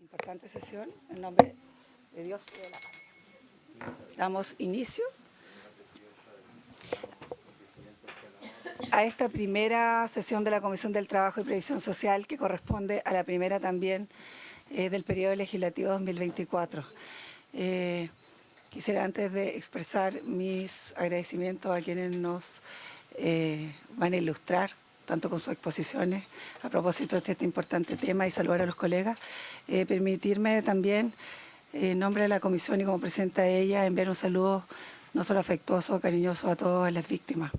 Importante sesión en nombre de Dios y de la patria. Damos inicio a esta primera sesión de la Comisión del Trabajo y Previsión Social, que corresponde a la primera también del periodo legislativo 2024. Quisiera, antes de expresar mis agradecimientos a quienes nos van a ilustrar, tanto con sus exposiciones, a propósito de este importante tema, y saludar a los colegas, permitirme también, en nombre de la comisión y como presidenta de ella, enviar un saludo no solo afectuoso, cariñoso a todas las víctimas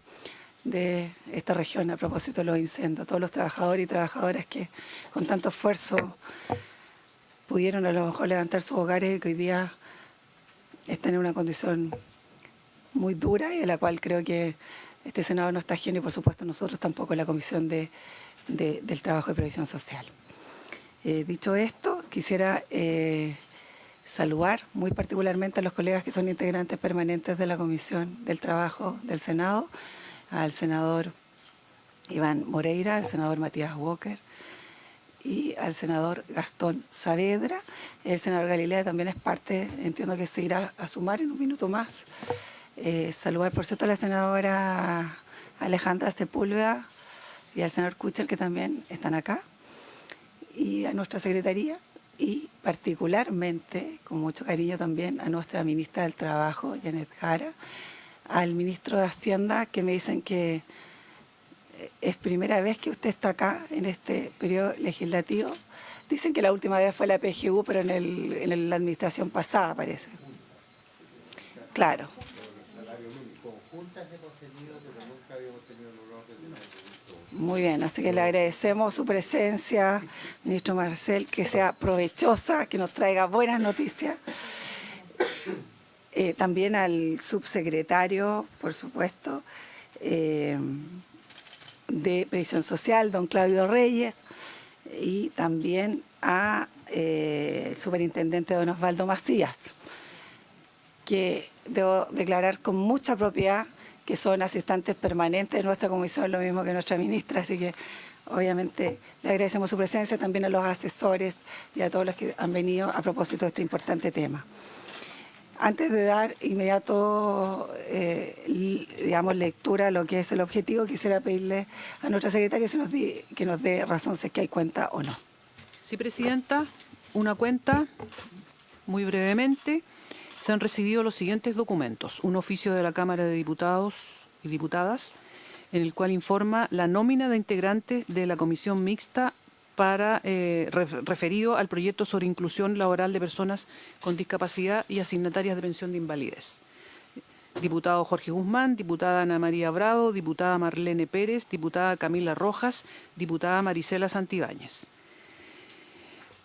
de esta región a propósito de los incendios, a todos los trabajadores y trabajadoras que con tanto esfuerzo pudieron a lo mejor levantar sus hogares y que hoy día están en una condición muy dura y de la cual creo que este Senado no está ajeno, y por supuesto nosotros tampoco en la Comisión del Trabajo y Previsión Social. Dicho esto, quisiera saludar muy particularmente a los colegas que son integrantes permanentes de la Comisión del Trabajo del Senado, al senador Iván Moreira, al senador Matías Walker y al senador Gastón Saavedra. El senador Galilea también es parte, entiendo que se irá a sumar en un minuto más. Saludar, por cierto, a la senadora Alejandra Sepúlveda y al senador Kuchel, que también están acá, y a nuestra secretaría, y particularmente, con mucho cariño también, a nuestra ministra del Trabajo, Janet Jara, al ministro de Hacienda, que me dicen que es primera vez que usted está acá en este periodo legislativo. Dicen que la última vez fue la PGU, pero en la administración pasada, parece. Claro. Muy bien, así que le agradecemos su presencia, ministro Marcel, que sea provechosa, que nos traiga buenas noticias. También al subsecretario, por supuesto, de Previsión Social, don Claudio Reyes, y también al superintendente don Osvaldo Macías, que debo declarar con mucha propiedad que son asistentes permanentes de nuestra comisión, lo mismo que nuestra ministra, así que obviamente le agradecemos su presencia, también a los asesores y a todos los que han venido a propósito de este importante tema. Antes de dar inmediato, digamos, lectura a lo que es el objetivo, quisiera pedirle a nuestra secretaria que nos dé razón si es que hay cuenta o no. Sí, presidenta, una cuenta, muy brevemente. Se han recibido los siguientes documentos. Un oficio de la Cámara de Diputados y Diputadas, en el cual informa la nómina de integrantes de la Comisión Mixta para referido al proyecto sobre inclusión laboral de personas con discapacidad y asignatarias de pensión de invalidez. Diputado Jorge Guzmán, diputada Ana María Bravo, diputada Marlene Pérez, diputada Camila Rojas, diputada Marisela Santibáñez.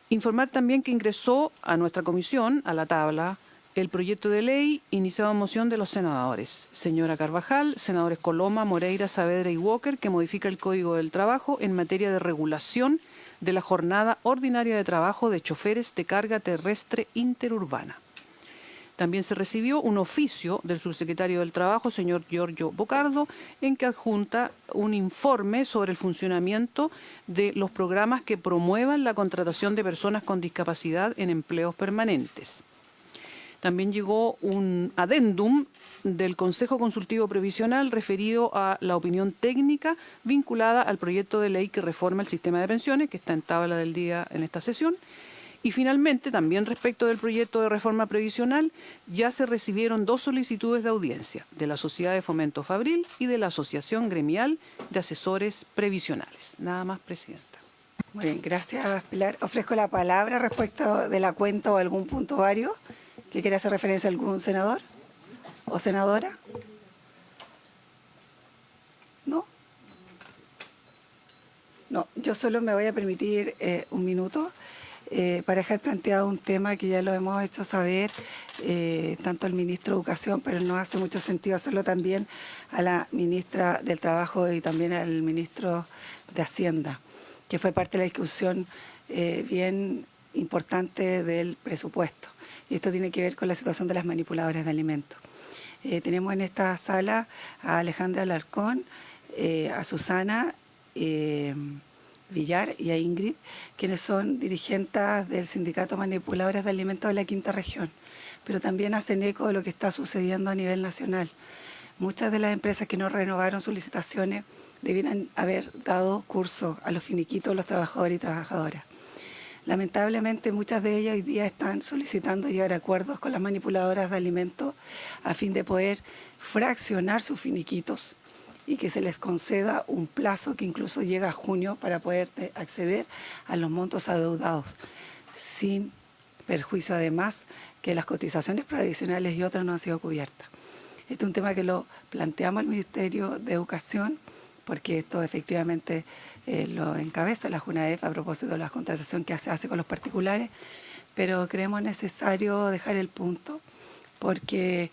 Informar también que ingresó a nuestra comisión, a la tabla, el proyecto de ley iniciado en moción de los senadores señora Carvajal, senadores Coloma, Moreira, Saavedra y Walker, que modifica el Código del Trabajo en materia de regulación de la jornada ordinaria de trabajo de choferes de carga terrestre interurbana. También se recibió un oficio del subsecretario del Trabajo, señor Giorgio Bocardo, en que adjunta un informe sobre el funcionamiento de los programas que promuevan la contratación de personas con discapacidad en empleos permanentes. También llegó un adendum del Consejo Consultivo Previsional referido a la opinión técnica vinculada al proyecto de ley que reforma el sistema de pensiones, que está en tabla del día en esta sesión. Y finalmente, también respecto del proyecto de reforma previsional, ya se recibieron 2 solicitudes de audiencia, de la Sociedad de Fomento Fabril y de la Asociación Gremial de Asesores Previsionales. Nada más, presidenta. Muy bien, gracias, Pilar. Ofrezco la palabra respecto de la cuenta o algún punto vario que quiera hacer referencia a algún senador o senadora. ¿No? No, yo solo me voy a permitir un minuto para dejar planteado un tema que ya lo hemos hecho saber tanto al ministro de Educación, pero no hace mucho sentido hacerlo también a la ministra del Trabajo y también al ministro de Hacienda, que fue parte de la discusión bien importante del presupuesto. Y esto tiene que ver con la situación de las manipuladoras de alimentos. Tenemos en esta sala a Alejandra Alarcón, a Susana de Villar y a Ingrid, quienes son dirigentes del Sindicato Manipuladores de Alimentos de la Quinta Región, pero también hacen eco de lo que está sucediendo a nivel nacional. Muchas de las empresas que no renovaron sus licitaciones debieran haber dado curso a los finiquitos de los trabajadores y trabajadoras. Lamentablemente, muchas de ellas hoy día están solicitando llegar a acuerdos con las manipuladoras de alimentos a fin de poder fraccionar sus finiquitos y que se les conceda un plazo que incluso llega a junio para poder acceder a los montos adeudados, sin perjuicio además que las cotizaciones previsionales y otras no han sido cubiertas. Este es un tema que lo planteamos al Ministerio de Educación, porque esto efectivamente lo encabeza la JUNAEF a propósito de la contratación que se hace con los particulares, pero creemos necesario dejar el punto porque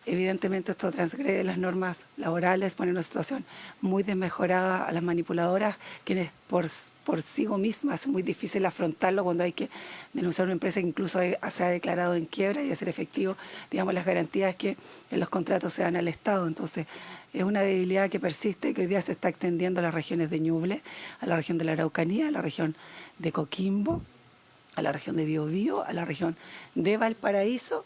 evidentemente esto transgrede las normas laborales, pone en una situación muy desmejorada a las manipuladoras, quienes por sí mismas es muy difícil afrontarlo cuando hay que denunciar una empresa que incluso se ha declarado en quiebra y hacer efectivo, digamos, las garantías que en los contratos se dan al Estado. Entonces, es una debilidad que persiste, que hoy día se está extendiendo a las regiones de Ñuble, a la región de la Araucanía, a la región de Coquimbo, a la región de Biobío, a la región de Valparaíso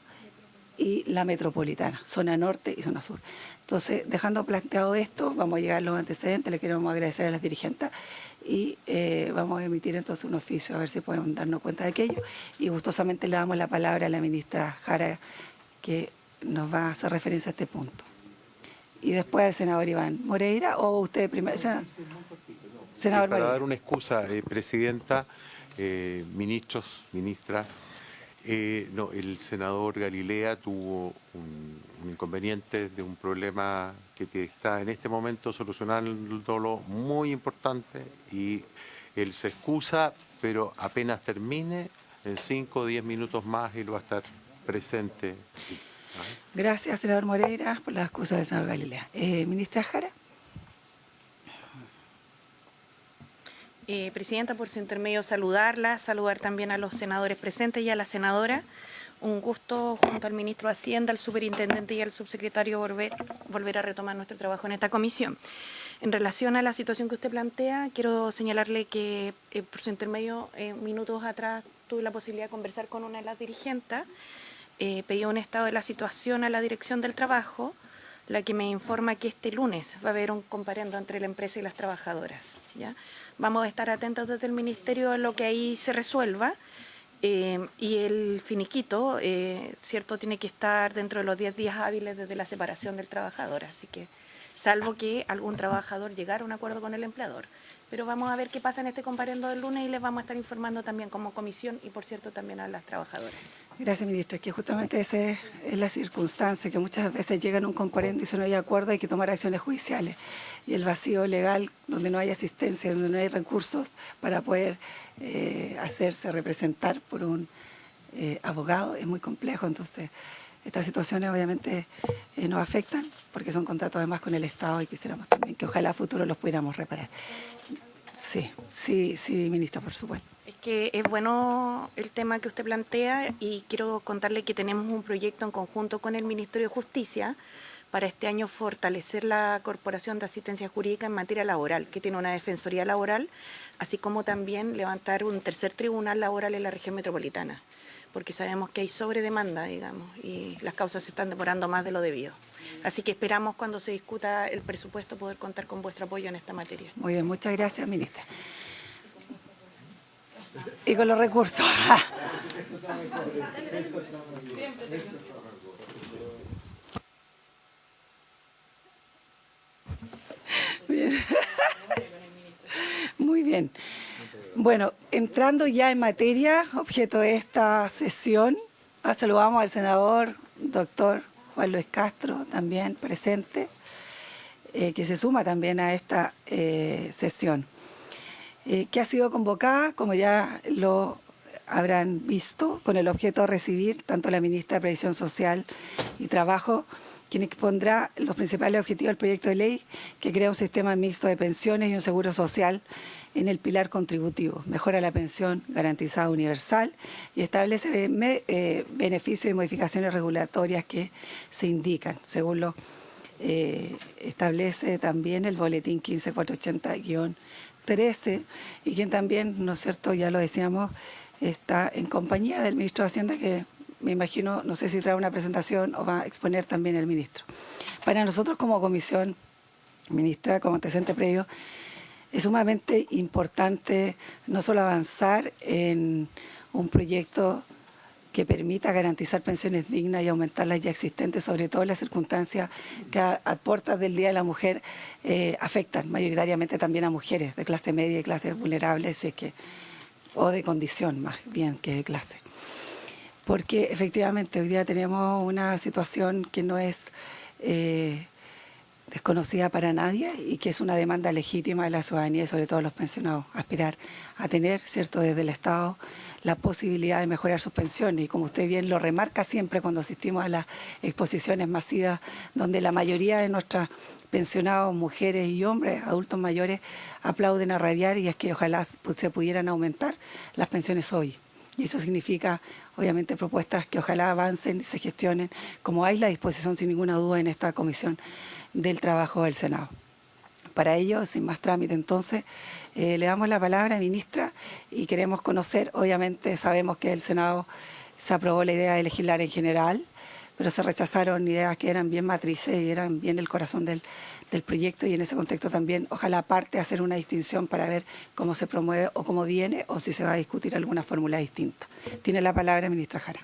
y la metropolitana, zona norte y zona sur. Entonces, dejando planteado esto, vamos a llegar a los antecedentes, le queremos agradecer a las dirigentes y vamos a emitir entonces un oficio a ver si podemos darnos cuenta de aquello y gustosamente le damos la palabra a la ministra Jara, que nos va a hacer referencia a este punto. Y después al senador Iván Moreira, o usted primero. Senador Para Moreira. dar una excusa, Presidenta, ministros, ministras, no, el senador Galilea tuvo un inconveniente de un problema que está en este momento solucionándolo muy importante y él se excusa, pero apenas termine, en 5 o 10 minutos más él va a estar presente. Sí. Gracias, senador Moreira, por la excusa del senador Galilea. Ministra Jara. Presidenta, por su intermedio saludar también a los senadores presentes y a la senadora. Un gusto junto al ministro de Hacienda, al superintendente y al subsecretario volver a retomar nuestro trabajo en esta comisión. En relación a la situación que usted plantea, quiero señalarle que por su intermedio, minutos atrás, tuve la posibilidad de conversar con una de las dirigentes. Pedí un estado de la situación a la Dirección del Trabajo, la que me informa que este lunes va a haber un comparendo entre la empresa y las trabajadoras, ¿ya? Vamos a estar atentos desde el Ministerio a lo que ahí se resuelva y el finiquito, cierto, tiene que estar dentro de los 10 días hábiles desde la separación del trabajador, así que salvo que algún trabajador llegara a un acuerdo con el empleador. Pero vamos a ver qué pasa en este comparendo del lunes y les vamos a estar informando también como comisión y, por cierto, también a las trabajadoras. Gracias, ministra. Que justamente esa es la circunstancia, que muchas veces llegan a un comparendo y si no hay acuerdo hay que tomar acciones judiciales. Y el vacío legal, donde no hay asistencia, donde no hay recursos para poder hacerse representar por un abogado, es muy complejo. Entonces, estas situaciones obviamente nos afectan porque son contratos además con el Estado y quisiéramos también que ojalá a futuro los pudiéramos reparar. Sí, ministro, por supuesto. Es que es bueno el tema que usted plantea y quiero contarle que tenemos un proyecto en conjunto con el Ministerio de Justicia para este año fortalecer la Corporación de Asistencia Jurídica en materia laboral, que tiene una defensoría laboral, así como también levantar un tercer tribunal laboral en la región metropolitana, porque sabemos que hay sobredemanda, digamos, y las causas se están demorando más de lo debido. Así que esperamos cuando se discuta el presupuesto poder contar con vuestro apoyo en esta materia. Muy bien, muchas gracias, ministra. Y con los recursos. Bien. Muy bien. Bueno, entrando ya en materia, objeto de esta sesión, saludamos al senador doctor Juan Luis Castro, también presente, que se suma también a esta sesión, que ha sido convocada, como ya lo habrán visto, con el objeto de recibir tanto la ministra de Previsión Social y Trabajo, quien expondrá los principales objetivos del proyecto de ley que crea un sistema mixto de pensiones y un seguro social en el pilar contributivo, mejora la pensión garantizada universal y establece beneficios y modificaciones regulatorias que se indican, según lo establece también el boletín 15480-20 13 y quien también, ¿no es cierto?, ya lo decíamos, está en compañía del ministro de Hacienda, que me imagino, no sé si trae una presentación o va a exponer también el ministro. Para nosotros como comisión, ministra, como antecedente previo, es sumamente importante no solo avanzar en un proyecto que permita garantizar pensiones dignas y aumentar las ya existentes, sobre todo en las circunstancias que a puertas del Día de la Mujer afectan mayoritariamente también a mujeres de clase media y clases vulnerables, o de condición más bien que de clase. Porque efectivamente hoy día tenemos una situación que no es desconocida para nadie y que es una demanda legítima de la ciudadanía y sobre todo los pensionados, aspirar a tener, ¿cierto?, desde el Estado la posibilidad de mejorar sus pensiones. Y como usted bien lo remarca siempre cuando asistimos a las exposiciones masivas, donde la mayoría de nuestros pensionados, mujeres y hombres, adultos mayores, aplauden a rabiar, y es que ojalá se pudieran aumentar las pensiones hoy. Y eso significa, obviamente, propuestas que ojalá avancen y se gestionen, como hay la disposición, sin ninguna duda, en esta comisión del trabajo del Senado. Para ello, sin más trámite, entonces, le damos la palabra, ministra, y queremos conocer, obviamente, sabemos que el Senado se aprobó la idea de legislar en general, pero se rechazaron ideas que eran bien matrices y eran bien el corazón del proyecto, y en ese contexto también, ojalá aparte hacer una distinción para ver cómo se promueve o cómo viene, o si se va a discutir alguna fórmula distinta. Tiene la palabra, ministra Jara.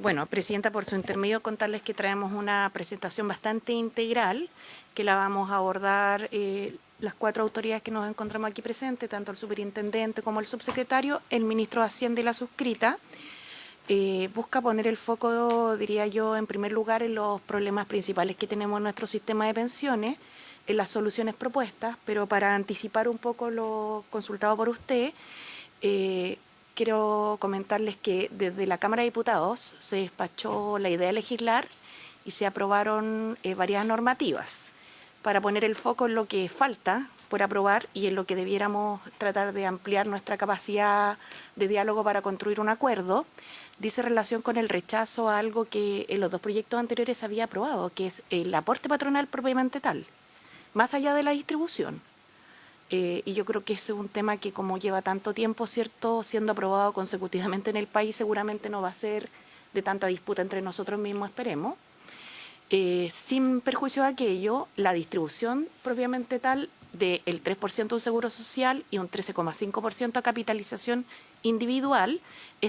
Bueno, Presidenta, por su intermedio contarles que traemos una presentación bastante integral que la vamos a abordar las 4 autoridades que nos encontramos aquí presentes, tanto el superintendente como el subsecretario, el ministro de Hacienda y la suscrita. Busca poner el foco, diría yo, en primer lugar en los problemas principales que tenemos en nuestro sistema de pensiones, en las soluciones propuestas, pero para anticipar un poco lo consultado por usted, quiero comentarles que desde la Cámara de Diputados se despachó la idea de legislar y se aprobaron varias normativas para poner el foco en lo que falta por aprobar y en lo que debiéramos tratar de ampliar nuestra capacidad de diálogo para construir un acuerdo. Dice relación con el rechazo a algo que en los 2 proyectos anteriores se había aprobado, que es el aporte patronal propiamente tal, más allá de la distribución. Y yo creo que ese es un tema que, como lleva tanto tiempo, ¿cierto?, siendo aprobado consecutivamente en el país, seguramente no va a ser de tanta disputa entre nosotros mismos, esperemos. Sin perjuicio de aquello, la distribución propiamente tal del 3% de un seguro social y un 13,5% a capitalización individual,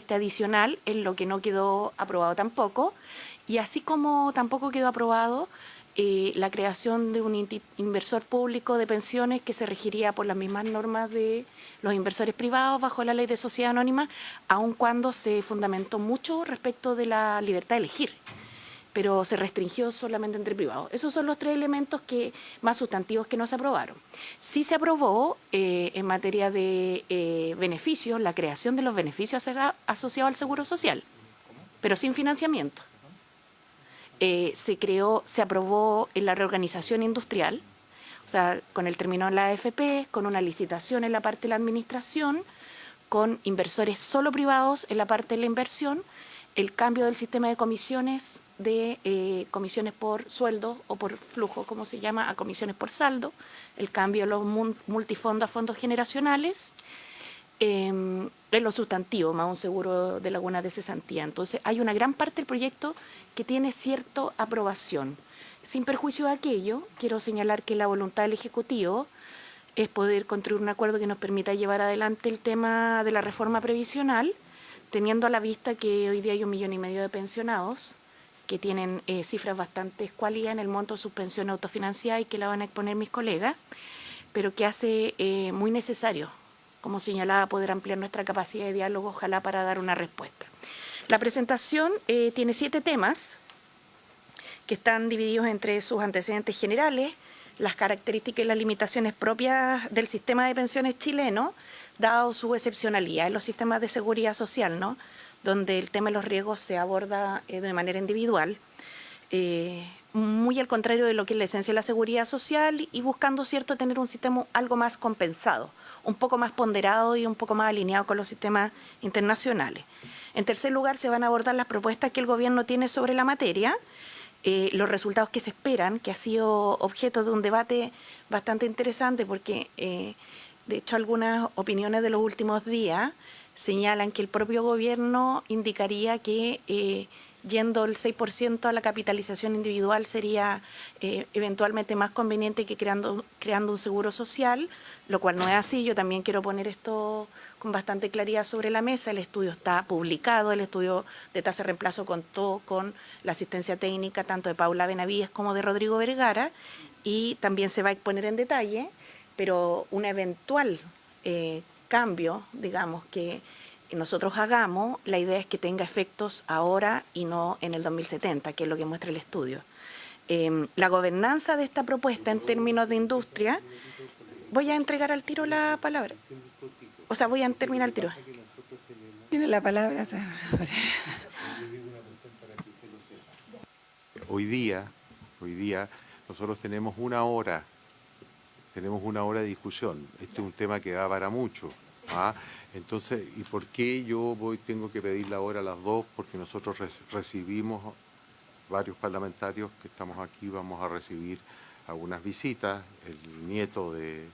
adicional es lo que no quedó aprobado tampoco, y así como tampoco quedó aprobado la creación de un inversor público de pensiones que se regiría por las mismas normas de los inversores privados bajo la ley de sociedad anónima, aun cuando se fundamentó mucho respecto de la libertad de elegir, pero se restringió solamente entre privados. Esos son los 3 elementos más sustantivos que no se aprobaron. Sí se aprobó en materia de beneficios, la creación de los beneficios asociados al seguro social, pero sin financiamiento. Se aprobó en la reorganización industrial, o sea, con el término de la AFP, con una licitación en la parte de la administración, con inversores solo privados en la parte de la inversión, el cambio del sistema de comisiones comisiones por sueldo o por flujo, como se llama, a comisiones por saldo, el cambio de los multifondos a fondos generacionales, en lo sustantivo, más un seguro de lagunas de cesantía. Entonces, hay una gran parte del proyecto que tiene cierta aprobación. Sin perjuicio de aquello, quiero señalar que la voluntad del Ejecutivo es poder construir un acuerdo que nos permita llevar adelante el tema de la reforma previsional, teniendo a la vista que hoy día hay 1,5 millones de pensionados que tienen cifras bastante escuálidas en el monto de sus pensiones autofinanciadas y que la van a exponer mis colegas, pero que hace muy necesario, como señalaba, poder ampliar nuestra capacidad de diálogo, ojalá para dar una respuesta. La presentación tiene 7 temas que están divididos entre sus antecedentes generales, las características y las limitaciones propias del sistema de pensiones chileno, dado su excepcionalidad en los sistemas de seguridad social, ¿no?, donde el tema de los riesgos se aborda de manera individual, muy al contrario de lo que es la esencia de la seguridad social, y buscando, cierto, tener un sistema algo más compensado, un poco más ponderado y un poco más alineado con los sistemas internacionales. En tercer lugar, se van a abordar las propuestas que el gobierno tiene sobre la materia, los resultados que se esperan, que ha sido objeto de un debate bastante interesante porque, de hecho, algunas opiniones de los últimos días señalan que el propio gobierno indicaría que yendo el 6% a la capitalización individual sería eventualmente más conveniente que creando un seguro social, lo cual no es así. Yo también quiero poner esto con bastante claridad sobre la mesa. El estudio está publicado, el estudio de tasa de reemplazo contó con la asistencia técnica tanto de Paula Benavides como de Rodrigo Vergara, y también se va a exponer en detalle, pero un eventual cambio, digamos, que nosotros hagamos, la idea es que tenga efectos ahora y no en el 2070, que es lo que muestra el estudio. La gobernanza de esta propuesta en términos de industria, voy a entregar al tiro la palabra. O sea, voy a terminar el tiro. Tiene la palabra, señora. Hoy día, nosotros tenemos una hora de discusión. Este es un tema que da para mucho. ¿Ah? Entonces, ¿y por qué yo tengo que pedir la hora a las 2? Porque nosotros recibimos, varios parlamentarios que estamos aquí, vamos a recibir algunas visitas, el nieto del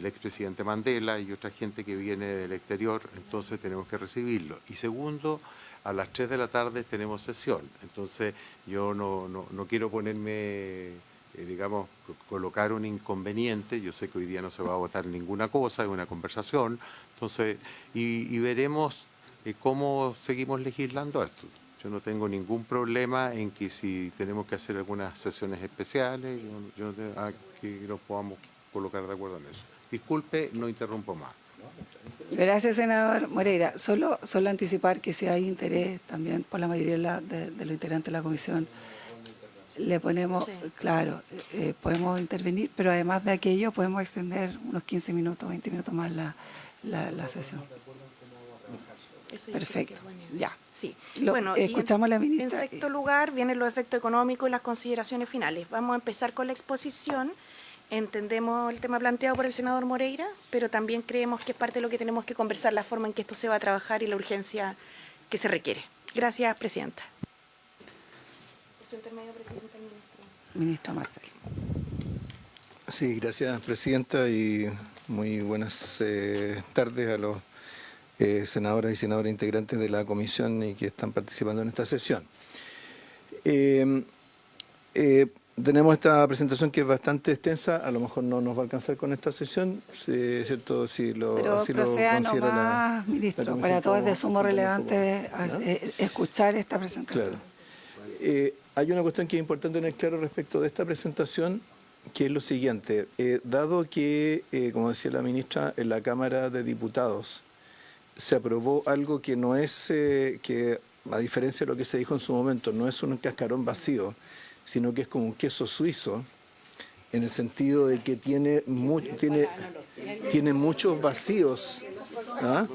expresidente Mandela y otra gente que viene del exterior, entonces tenemos que recibirlo. Y segundo, a las 3 de la tarde tenemos sesión, entonces yo no quiero ponerme... digamos, colocar un inconveniente. Yo sé que hoy día no se va a votar ninguna cosa, es una conversación, entonces, y veremos cómo seguimos legislando esto. Yo no tengo ningún problema en que si tenemos que hacer algunas sesiones especiales, que nos podamos colocar de acuerdo en eso. Disculpe, no interrumpo más. Gracias, senador Moreira. Solo anticipar que si hay interés también por la mayoría de los integrantes de la comisión, le ponemos, sí. Claro, podemos intervenir, pero además de aquello podemos extender unos 15 minutos, 20 minutos más la sesión. Perfecto, ya. Sí. Bueno, escuchamos a la ministra. En sexto lugar vienen los efectos económicos y las consideraciones finales. Vamos a empezar con la exposición. Entendemos el tema planteado por el senador Moreira, pero también creemos que es parte de lo que tenemos que conversar, la forma en que esto se va a trabajar y la urgencia que se requiere. Gracias, presidenta. Su intermedio, presidente, el ministro. Ministro Marcel. Sí, gracias, presidenta, y muy buenas tardes a los senadoras y senadores integrantes de la comisión y que están participando en esta sesión. Tenemos esta presentación que es bastante extensa, a lo mejor no nos va a alcanzar con esta sesión, ¿cierto? Pero proceda nomás, ministro, para todos es de sumo relevante escuchar esta presentación. Claro. Hay una cuestión que es importante tener claro respecto de esta presentación, que es lo siguiente. Dado que, como decía la ministra, en la Cámara de Diputados se aprobó algo que no es, que a diferencia de lo que se dijo en su momento, no es un cascarón vacío, sino que es como un queso suizo, en el sentido de que tiene muchos vacíos. ¿Ah?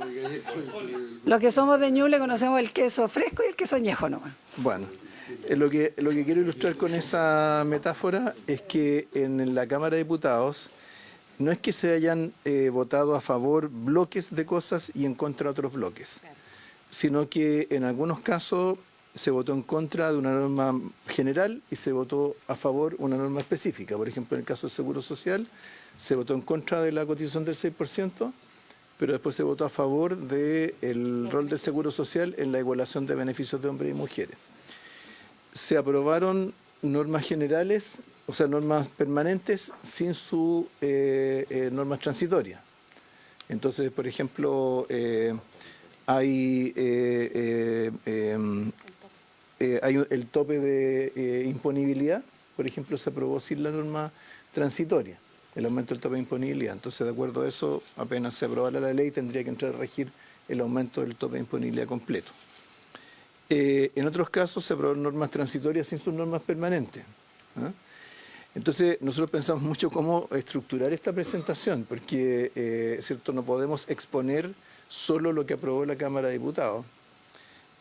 Los que somos de Ñuble conocemos el queso fresco y el queso añejo nomás. Bueno. Lo que quiero ilustrar con esa metáfora es que en la Cámara de Diputados no es que se hayan votado a favor bloques de cosas y en contra otros bloques, sino que en algunos casos se votó en contra de una norma general y se votó a favor una norma específica. Por ejemplo, en el caso del Seguro Social se votó en contra de la cotización del 6%, pero después se votó a favor del rol del Seguro Social en la igualación de beneficios de hombres y mujeres. Se aprobaron normas generales, o sea, normas permanentes, sin su normas transitorias. Entonces, por ejemplo, hay el tope de imponibilidad, por ejemplo, se aprobó sin la norma transitoria, el aumento del tope de imponibilidad. Entonces, de acuerdo a eso, apenas se aprobara la ley, tendría que entrar a regir el aumento del tope de imponibilidad completo. En otros casos se aprobaron normas transitorias sin sus normas permanentes. ¿Ah? Entonces, nosotros pensamos mucho cómo estructurar esta presentación, porque ¿cierto? No podemos exponer solo lo que aprobó la Cámara de Diputados.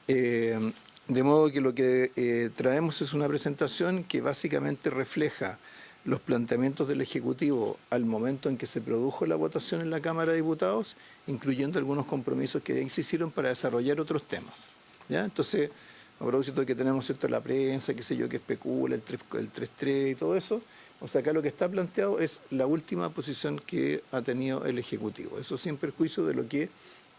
De modo que lo que traemos es una presentación que básicamente refleja los planteamientos del Ejecutivo al momento en que se produjo la votación en la Cámara de Diputados, incluyendo algunos compromisos que se hicieron para desarrollar otros temas. ¿Ya? Entonces, a propósito de que tenemos, ¿cierto?, la prensa, qué sé yo, que especula, el 3-3 y todo eso. O sea, acá lo que está planteado es la última posición que ha tenido el Ejecutivo. Eso sin perjuicio de lo que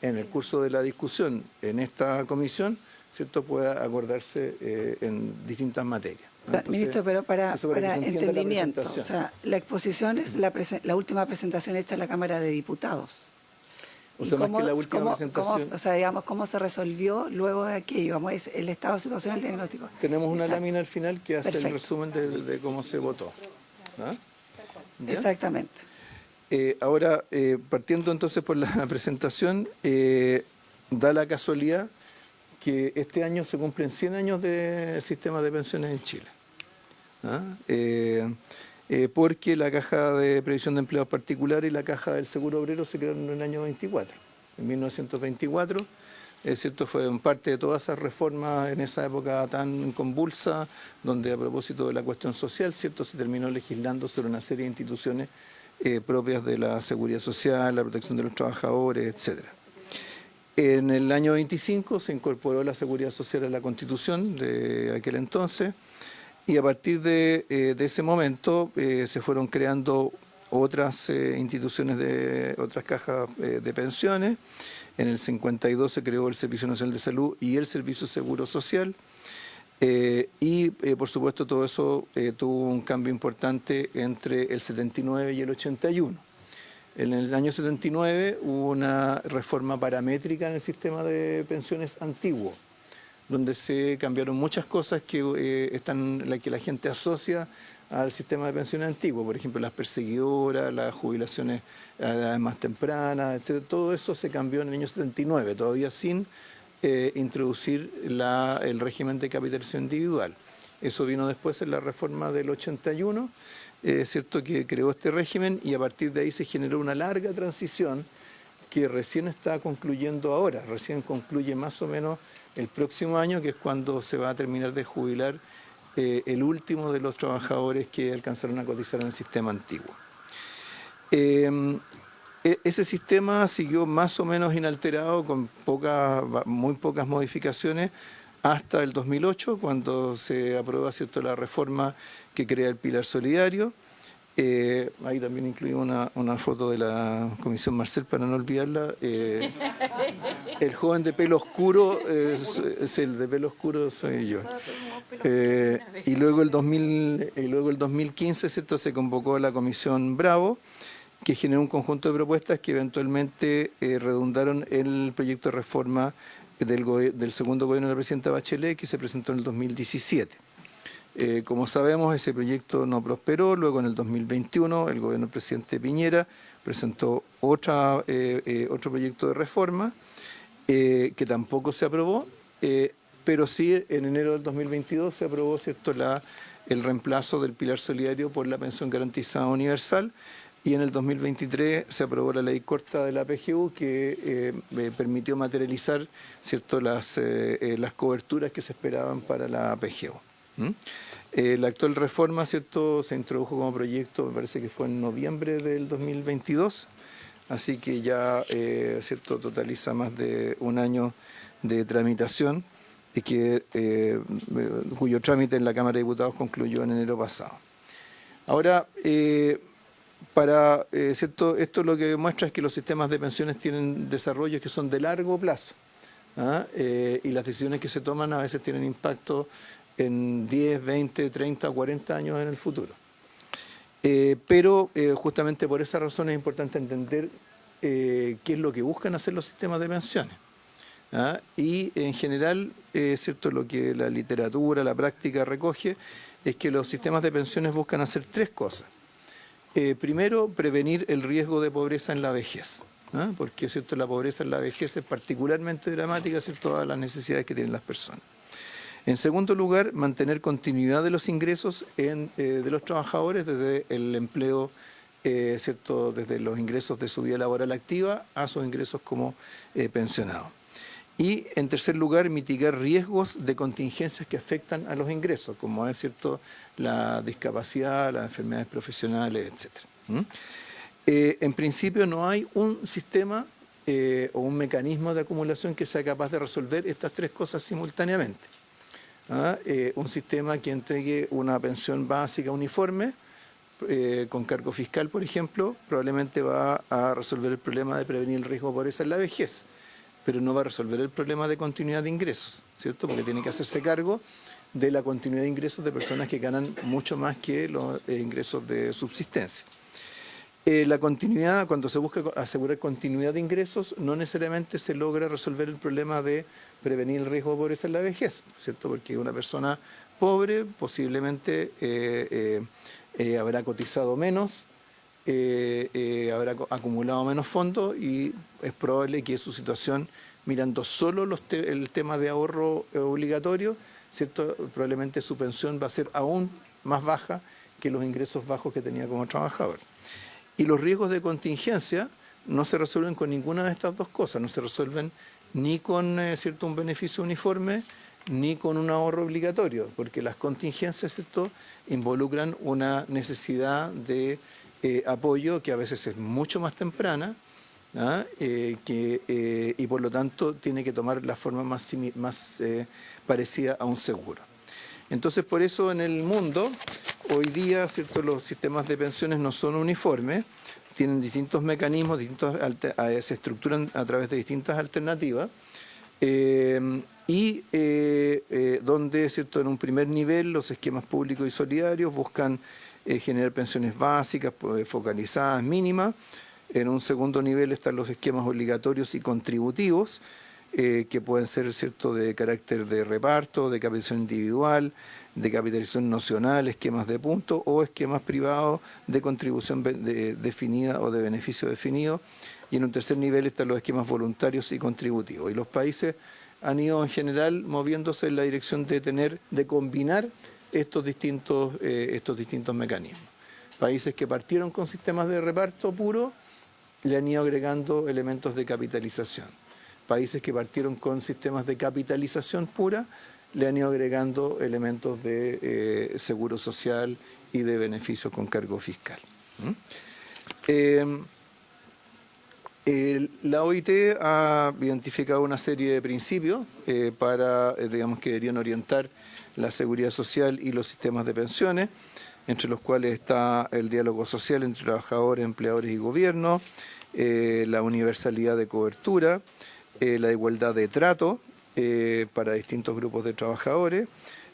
en el curso de la discusión en esta comisión, ¿cierto?, pueda acordarse en distintas materias, ¿no? Entonces, Ministro, pero para eso para que se entienda la entendimiento, o presentación. sea, la exposición es la última presentación hecha en la Cámara de Diputados. O ¿Y sea, más que la última presentación. o sea, digamos, cómo se resolvió luego de aquello? Digamos, es el estado situacional diagnóstico. Tenemos una Exacto. lámina al final que hace Perfecto. el resumen de cómo se votó. ¿Ah? ¿Ya? Exactamente. Ahora, partiendo entonces por la presentación, da la casualidad que este año se cumplen 100 años de sistema de pensiones en Chile. ¿Ah? Porque la Caja de Previsión de Empleados Particulares y la Caja del Seguro Obrero se crearon en el año 24, en 1924. Es cierto, fueron parte de todas esas reformas en esa época tan convulsa, donde a propósito de la cuestión social, cierto, se terminó legislando sobre una serie de instituciones propias de la seguridad social, la protección de los trabajadores, etcétera. En el año 25 se incorporó la seguridad social a la Constitución de aquel entonces, y a partir de ese momento se fueron creando otras instituciones, otras cajas de pensiones. En el 52 se creó el Servicio Nacional de Salud y el Servicio Seguro Social. Por supuesto, todo eso tuvo un cambio importante entre el 79 y el 81. En el año 79 hubo una reforma paramétrica en el sistema de pensiones antiguo, donde se cambiaron muchas cosas que la gente asocia al sistema de pensiones antiguo, por ejemplo, las perseguidoras, las jubilaciones a edades más tempranas, etc. Todo eso se cambió en el año 79, todavía sin introducir el régimen de capitalización individual. Eso vino después en la reforma del 81, cierto, que creó este régimen, y a partir de ahí se generó una larga transición que recién está concluyendo ahora, recién concluye más o menos el próximo año, que es cuando se va a terminar de jubilar el último de los trabajadores que alcanzaron a cotizar en el sistema antiguo. Ese sistema siguió más o menos inalterado, con muy pocas modificaciones, hasta el 2008, cuando se aprueba, ¿cierto?, la reforma que crea el Pilar Solidario. Ahí también incluimos una foto de la Comisión Marcel para no olvidarla. El joven de pelo oscuro, es el de pelo oscuro soy yo. Y luego el 2015, ¿cierto?, se convocó a la Comisión Bravo, que generó un conjunto de propuestas que eventualmente redundaron en el proyecto de reforma del segundo gobierno de la presidenta Bachelet, que se presentó en el 2017. Como sabemos, ese proyecto no prosperó. Luego, en el 2021, el gobierno del presidente Piñera presentó otro proyecto de reforma que tampoco se aprobó, pero sí en enero del 2022 se aprobó, ¿cierto?, el reemplazo del Pilar Solidario por la pensión garantizada universal, y en el 2023 se aprobó la ley corta de la PGU, que permitió materializar, ¿cierto?, las coberturas que se esperaban para la PGU. La actual reforma, ¿cierto?, se introdujo como proyecto, me parece que fue en noviembre del 2022, así que ya, ¿cierto?, totaliza más de un año de tramitación, y cuyo trámite en la Cámara de Diputados concluyó en enero pasado. Ahora, ¿cierto?, esto lo que muestra es que los sistemas de pensiones tienen desarrollos que son de largo plazo, y las decisiones que se toman a veces tienen impacto en 10, 20, 30 o 40 años en el futuro. Pero justamente por esa razón es importante entender qué es lo que buscan hacer los sistemas de pensiones. Y en general, ¿cierto?, lo que la literatura, la práctica recoge es que los sistemas de pensiones buscan hacer tres cosas. Primero, prevenir el riesgo de pobreza en la vejez, porque, ¿cierto?, la pobreza en la vejez es particularmente dramática, ¿cierto?, todas las necesidades que tienen las personas. En segundo lugar, mantener continuidad de los ingresos de los trabajadores desde el empleo, ¿cierto?, desde los ingresos de su vida laboral activa a sus ingresos como pensionados. Y en tercer lugar, mitigar riesgos de contingencias que afectan a los ingresos, como es, ¿cierto?, la discapacidad, las enfermedades profesionales, etc. En principio no hay un sistema o un mecanismo de acumulación que sea capaz de resolver estas tres cosas simultáneamente. un sistema que entregue una pensión básica uniforme, con cargo fiscal, por ejemplo, probablemente va a resolver el problema de prevenir el riesgo de pobreza en la vejez, pero no va a resolver el problema de continuidad de ingresos, ¿cierto? Porque tiene que hacerse cargo de la continuidad de ingresos de personas que ganan mucho más que los ingresos de subsistencia. La continuidad, cuando se busca asegurar continuidad de ingresos, no necesariamente se logra resolver el problema de prevenir el riesgo de pobreza en la vejez, ¿cierto? Porque una persona pobre posiblemente habrá cotizado menos, habrá acumulado menos fondos y es probable que su situación, mirando solo el tema de ahorro obligatorio, ¿cierto? Probablemente su pensión va a ser aún más baja que los ingresos bajos que tenía como trabajador. Y los riesgos de contingencia no se resuelven con ninguna de estas dos cosas, no se resuelven ni con ¿cierto? Un beneficio uniforme, ni con un ahorro obligatorio, porque las contingencias, ¿cierto? Involucran una necesidad de apoyo que a veces es mucho más temprana, y por lo tanto tiene que tomar la forma más parecida a un seguro. Entonces, por eso en el mundo, hoy día, ¿cierto? Los sistemas de pensiones no son uniformes, tienen distintos mecanismos, se estructuran a través de distintas alternativas, donde, ¿cierto? En un primer nivel los esquemas públicos y solidarios buscan generar pensiones básicas, focalizadas, mínimas. En un segundo nivel están los esquemas obligatorios y contributivos, que pueden ser, ¿cierto? De carácter de reparto, de capitalización individual, de capitalización nocional, esquemas de puntos o esquemas privados de contribución definida o de beneficio definido. Y en un tercer nivel están los esquemas voluntarios y contributivos. Y los países han ido en general moviéndose en la dirección de combinar estos distintos mecanismos. Países que partieron con sistemas de reparto puro le han ido agregando elementos de capitalización. Países que partieron con sistemas de capitalización pura le han ido agregando elementos de seguro social y de beneficios con cargo fiscal. La OIT ha identificado una serie de principios digamos, que deberían orientar la seguridad social y los sistemas de pensiones, entre los cuales está el diálogo social entre trabajadores, empleadores y gobierno, la universalidad de cobertura, la igualdad de trato para distintos grupos de trabajadores,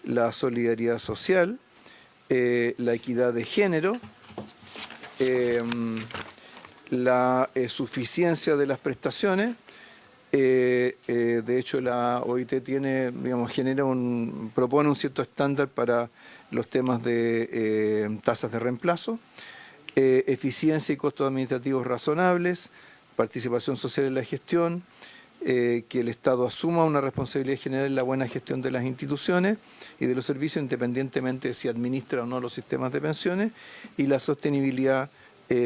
la solidaridad social, la equidad de género, la suficiencia de las prestaciones. De hecho, la OIT propone un cierto estándar para los temas de tasas de reemplazo, eficiencia y costos administrativos razonables, participación social en la gestión, que el Estado asuma una responsabilidad general en la buena gestión de las instituciones y de los servicios, independientemente de si administra o no los sistemas de pensiones, y la sostenibilidad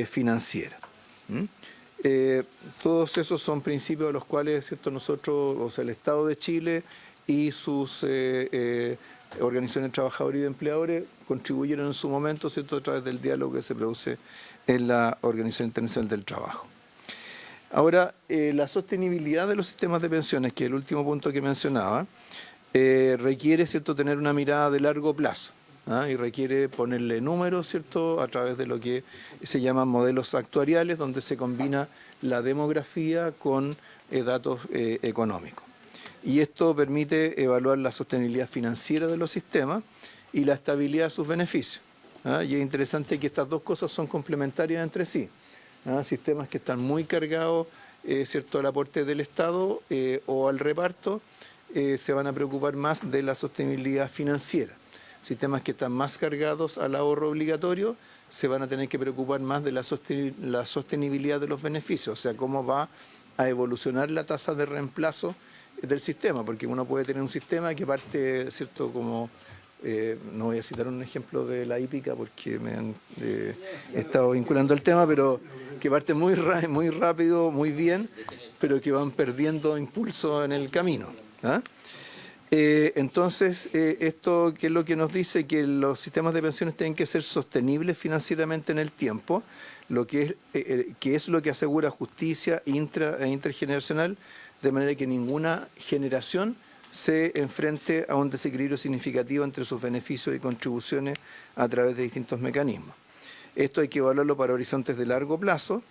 financiera. Todos esos son principios a los cuales, ¿cierto? Nosotros, o sea, el Estado de Chile y sus organizaciones de trabajadores y de empleadores contribuyeron en su momento, ¿cierto? A través del diálogo que se produce en la Organización Internacional del Trabajo. Ahora, la sostenibilidad de los sistemas de pensiones, que es el último punto que mencionaba, requiere, ¿cierto?, tener una mirada de largo plazo, y requiere ponerle números, ¿cierto?, a través de lo que se llaman modelos actuariales, donde se combina la demografía con datos económicos. Y esto permite evaluar la sostenibilidad financiera de los sistemas y la estabilidad de sus beneficios. Y es interesante que estas dos cosas son complementarias entre sí. Sistemas que están muy cargados, ¿cierto?, al aporte del Estado o al reparto, se van a preocupar más de la sostenibilidad financiera. Sistemas que están más cargados al ahorro obligatorio se van a tener que preocupar más de la sostenibilidad de los beneficios, o sea, cómo va a evolucionar la tasa de reemplazo del sistema, porque uno puede tener un sistema que parte, ¿cierto?, como... no voy a citar un ejemplo de la hípica porque me han estado vinculando al tema, pero que parte muy rápido, muy bien, pero que van perdiendo impulso en el camino. Entonces, esto que es lo que nos dice que los sistemas de pensiones tienen que ser sostenibles financieramente en el tiempo, que es lo que asegura justicia intergeneracional, de manera que ninguna generación se enfrente a un desequilibrio significativo entre sus beneficios y contribuciones a través de distintos mecanismos. Esto hay que evaluarlo para horizontes de largo plazo,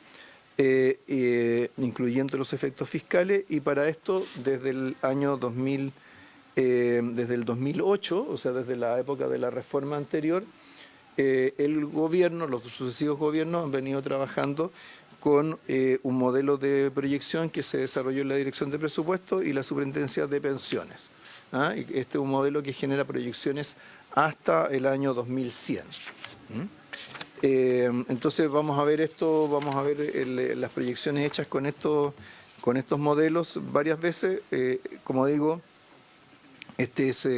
incluyendo los efectos fiscales, y para esto desde el año 2000, desde el 2008, o sea, desde la época de la reforma anterior, el gobierno, los sucesivos gobiernos han venido trabajando con un modelo de proyección que se desarrolló en la Dirección de Presupuesto y la Superintendencia de Pensiones. Y este es un modelo que genera proyecciones hasta el año 2100. Entonces vamos a ver esto, vamos a ver las proyecciones hechas con estos modelos varias veces. Como digo, este es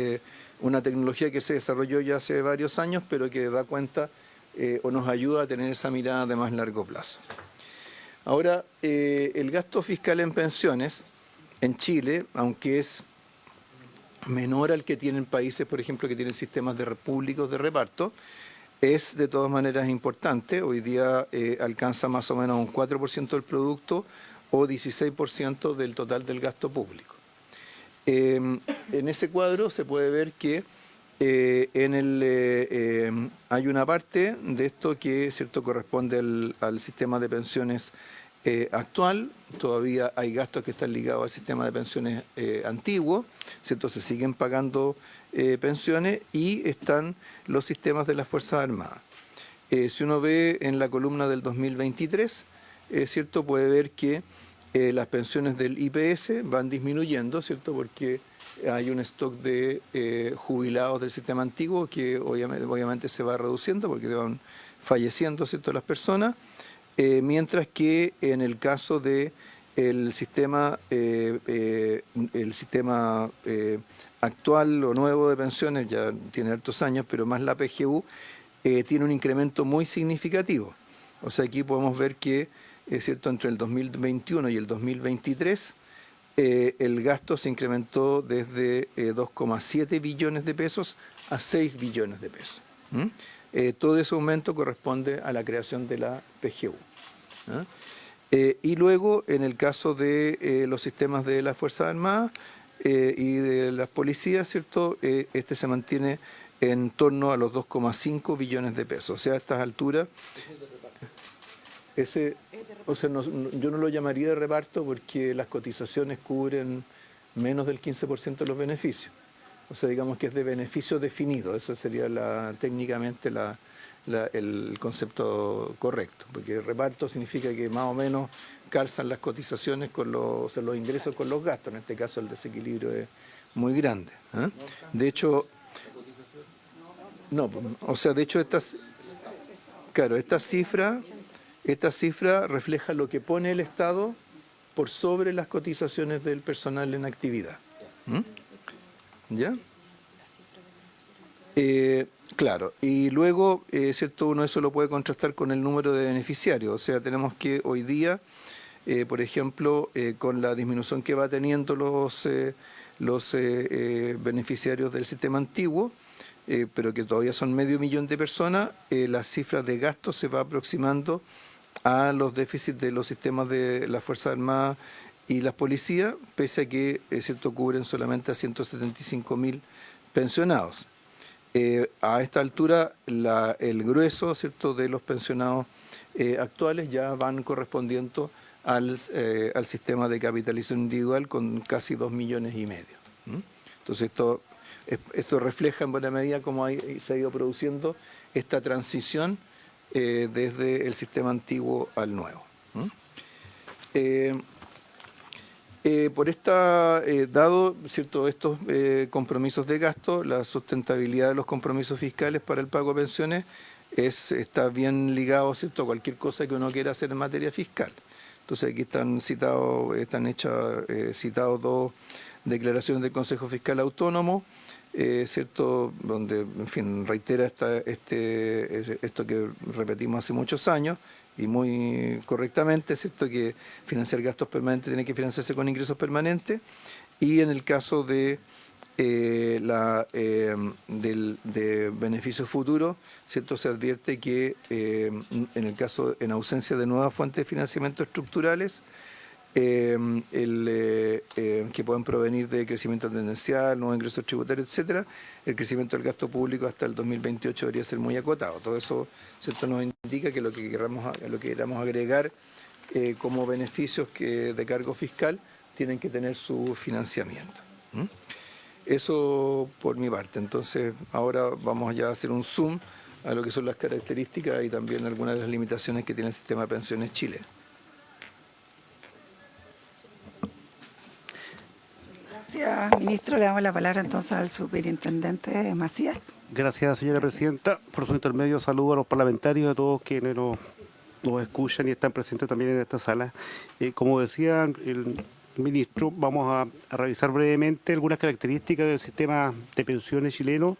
una tecnología que se desarrolló ya hace varios años, pero que da cuenta o nos ayuda a tener esa mirada de más largo plazo. Ahora, el gasto fiscal en pensiones en Chile, aunque es menor al que tienen países, por ejemplo, que tienen sistemas públicos de reparto, es de todas maneras importante. Hoy día alcanza más o menos un 4% del producto o 16% del total del gasto público. En ese cuadro se puede ver que hay una parte de esto que, ¿cierto?, corresponde al sistema de pensiones actual. Todavía hay gastos que están ligados al sistema de pensiones antiguo, ¿cierto? Se siguen pagando pensiones, y están los sistemas de las Fuerzas Armadas. Si uno ve en la columna del 2023, ¿cierto?, puede ver que las pensiones del IPS van disminuyendo, ¿cierto?, porque hay un stock de jubilados del sistema antiguo que obviamente se va reduciendo porque van falleciendo, ¿cierto?, las personas, mientras que en el caso de el sistema actual o nuevo de pensiones, ya tiene hartos años, pero más la PGU, tiene un incremento muy significativo. O sea, aquí podemos ver que, ¿cierto?, entre el 2021 y el 2023, el gasto se incrementó desde 2,7 billones de pesos a 6 billones de pesos. Todo ese aumento corresponde a la creación de la PGU. Y luego, en el caso de los sistemas de las Fuerzas Armadas y de las policías, ¿cierto?, este se mantiene en torno a los 2,5 billones de pesos. O sea, a estas alturas, yo no lo llamaría de reparto porque las cotizaciones cubren menos del 15% de los beneficios. O sea, digamos que es de beneficio definido. Ese sería técnicamente el concepto correcto, porque reparto significa que más o menos calzan las cotizaciones con los ingresos con los gastos. En este caso el desequilibrio es muy grande. De hecho, esta cifra refleja lo que pone el Estado por sobre las cotizaciones del personal en actividad. ¿Ya? Claro, y luego, ¿cierto?, uno eso lo puede contrastar con el número de beneficiarios. O sea, tenemos que hoy día, por ejemplo, con la disminución que va teniendo los beneficiarios del sistema antiguo, pero que todavía son 500.000 de personas, las cifras de gasto se va aproximando a los déficits de los sistemas de las Fuerzas Armadas y las policías, pese a que, ¿cierto?, cubren solamente a 175.000 pensionados. A esta altura, el grueso, ¿cierto?, de los pensionados actuales ya van correspondiendo al sistema de capitalización individual con casi 2,5 millones. Entonces, esto refleja en buena medida cómo se ha ido produciendo esta transición desde el sistema antiguo al nuevo. Dado, ¿cierto?, estos compromisos de gasto, la sustentabilidad de los compromisos fiscales para el pago de pensiones está bien ligado, ¿cierto?, a cualquier cosa que uno quiera hacer en materia fiscal. Entonces aquí están citados dos declaraciones del Consejo Fiscal Autónomo, ¿cierto?, donde, en fin, reitera esto que repetimos hace muchos años y muy correctamente, ¿cierto?, que financiar gastos permanentes tiene que financiarse con ingresos permanentes, y en el caso de beneficios futuros, ¿cierto?, se advierte que en ausencia de nuevas fuentes de financiamiento estructurales, que puedan provenir de crecimiento tendencial, nuevos ingresos tributarios, etcétera. El crecimiento del gasto público hasta el 2028 debería ser muy acotado. Todo eso, ¿cierto?, nos indica que lo que queramos agregar como beneficios de cargo fiscal tienen que tener su financiamiento. Eso por mi parte. Entonces, ahora vamos ya a hacer un zoom a lo que son las características y también algunas de las limitaciones que tiene el sistema de pensiones chileno. Gracias, ministro. Le damos la palabra entonces al superintendente Macías. Gracias, señora presidenta. Por su intermedio, saludo a los parlamentarios, a todos quienes nos escuchan y están presentes también en esta sala. Como decía el ministro, vamos a revisar brevemente algunas características del sistema de pensiones chileno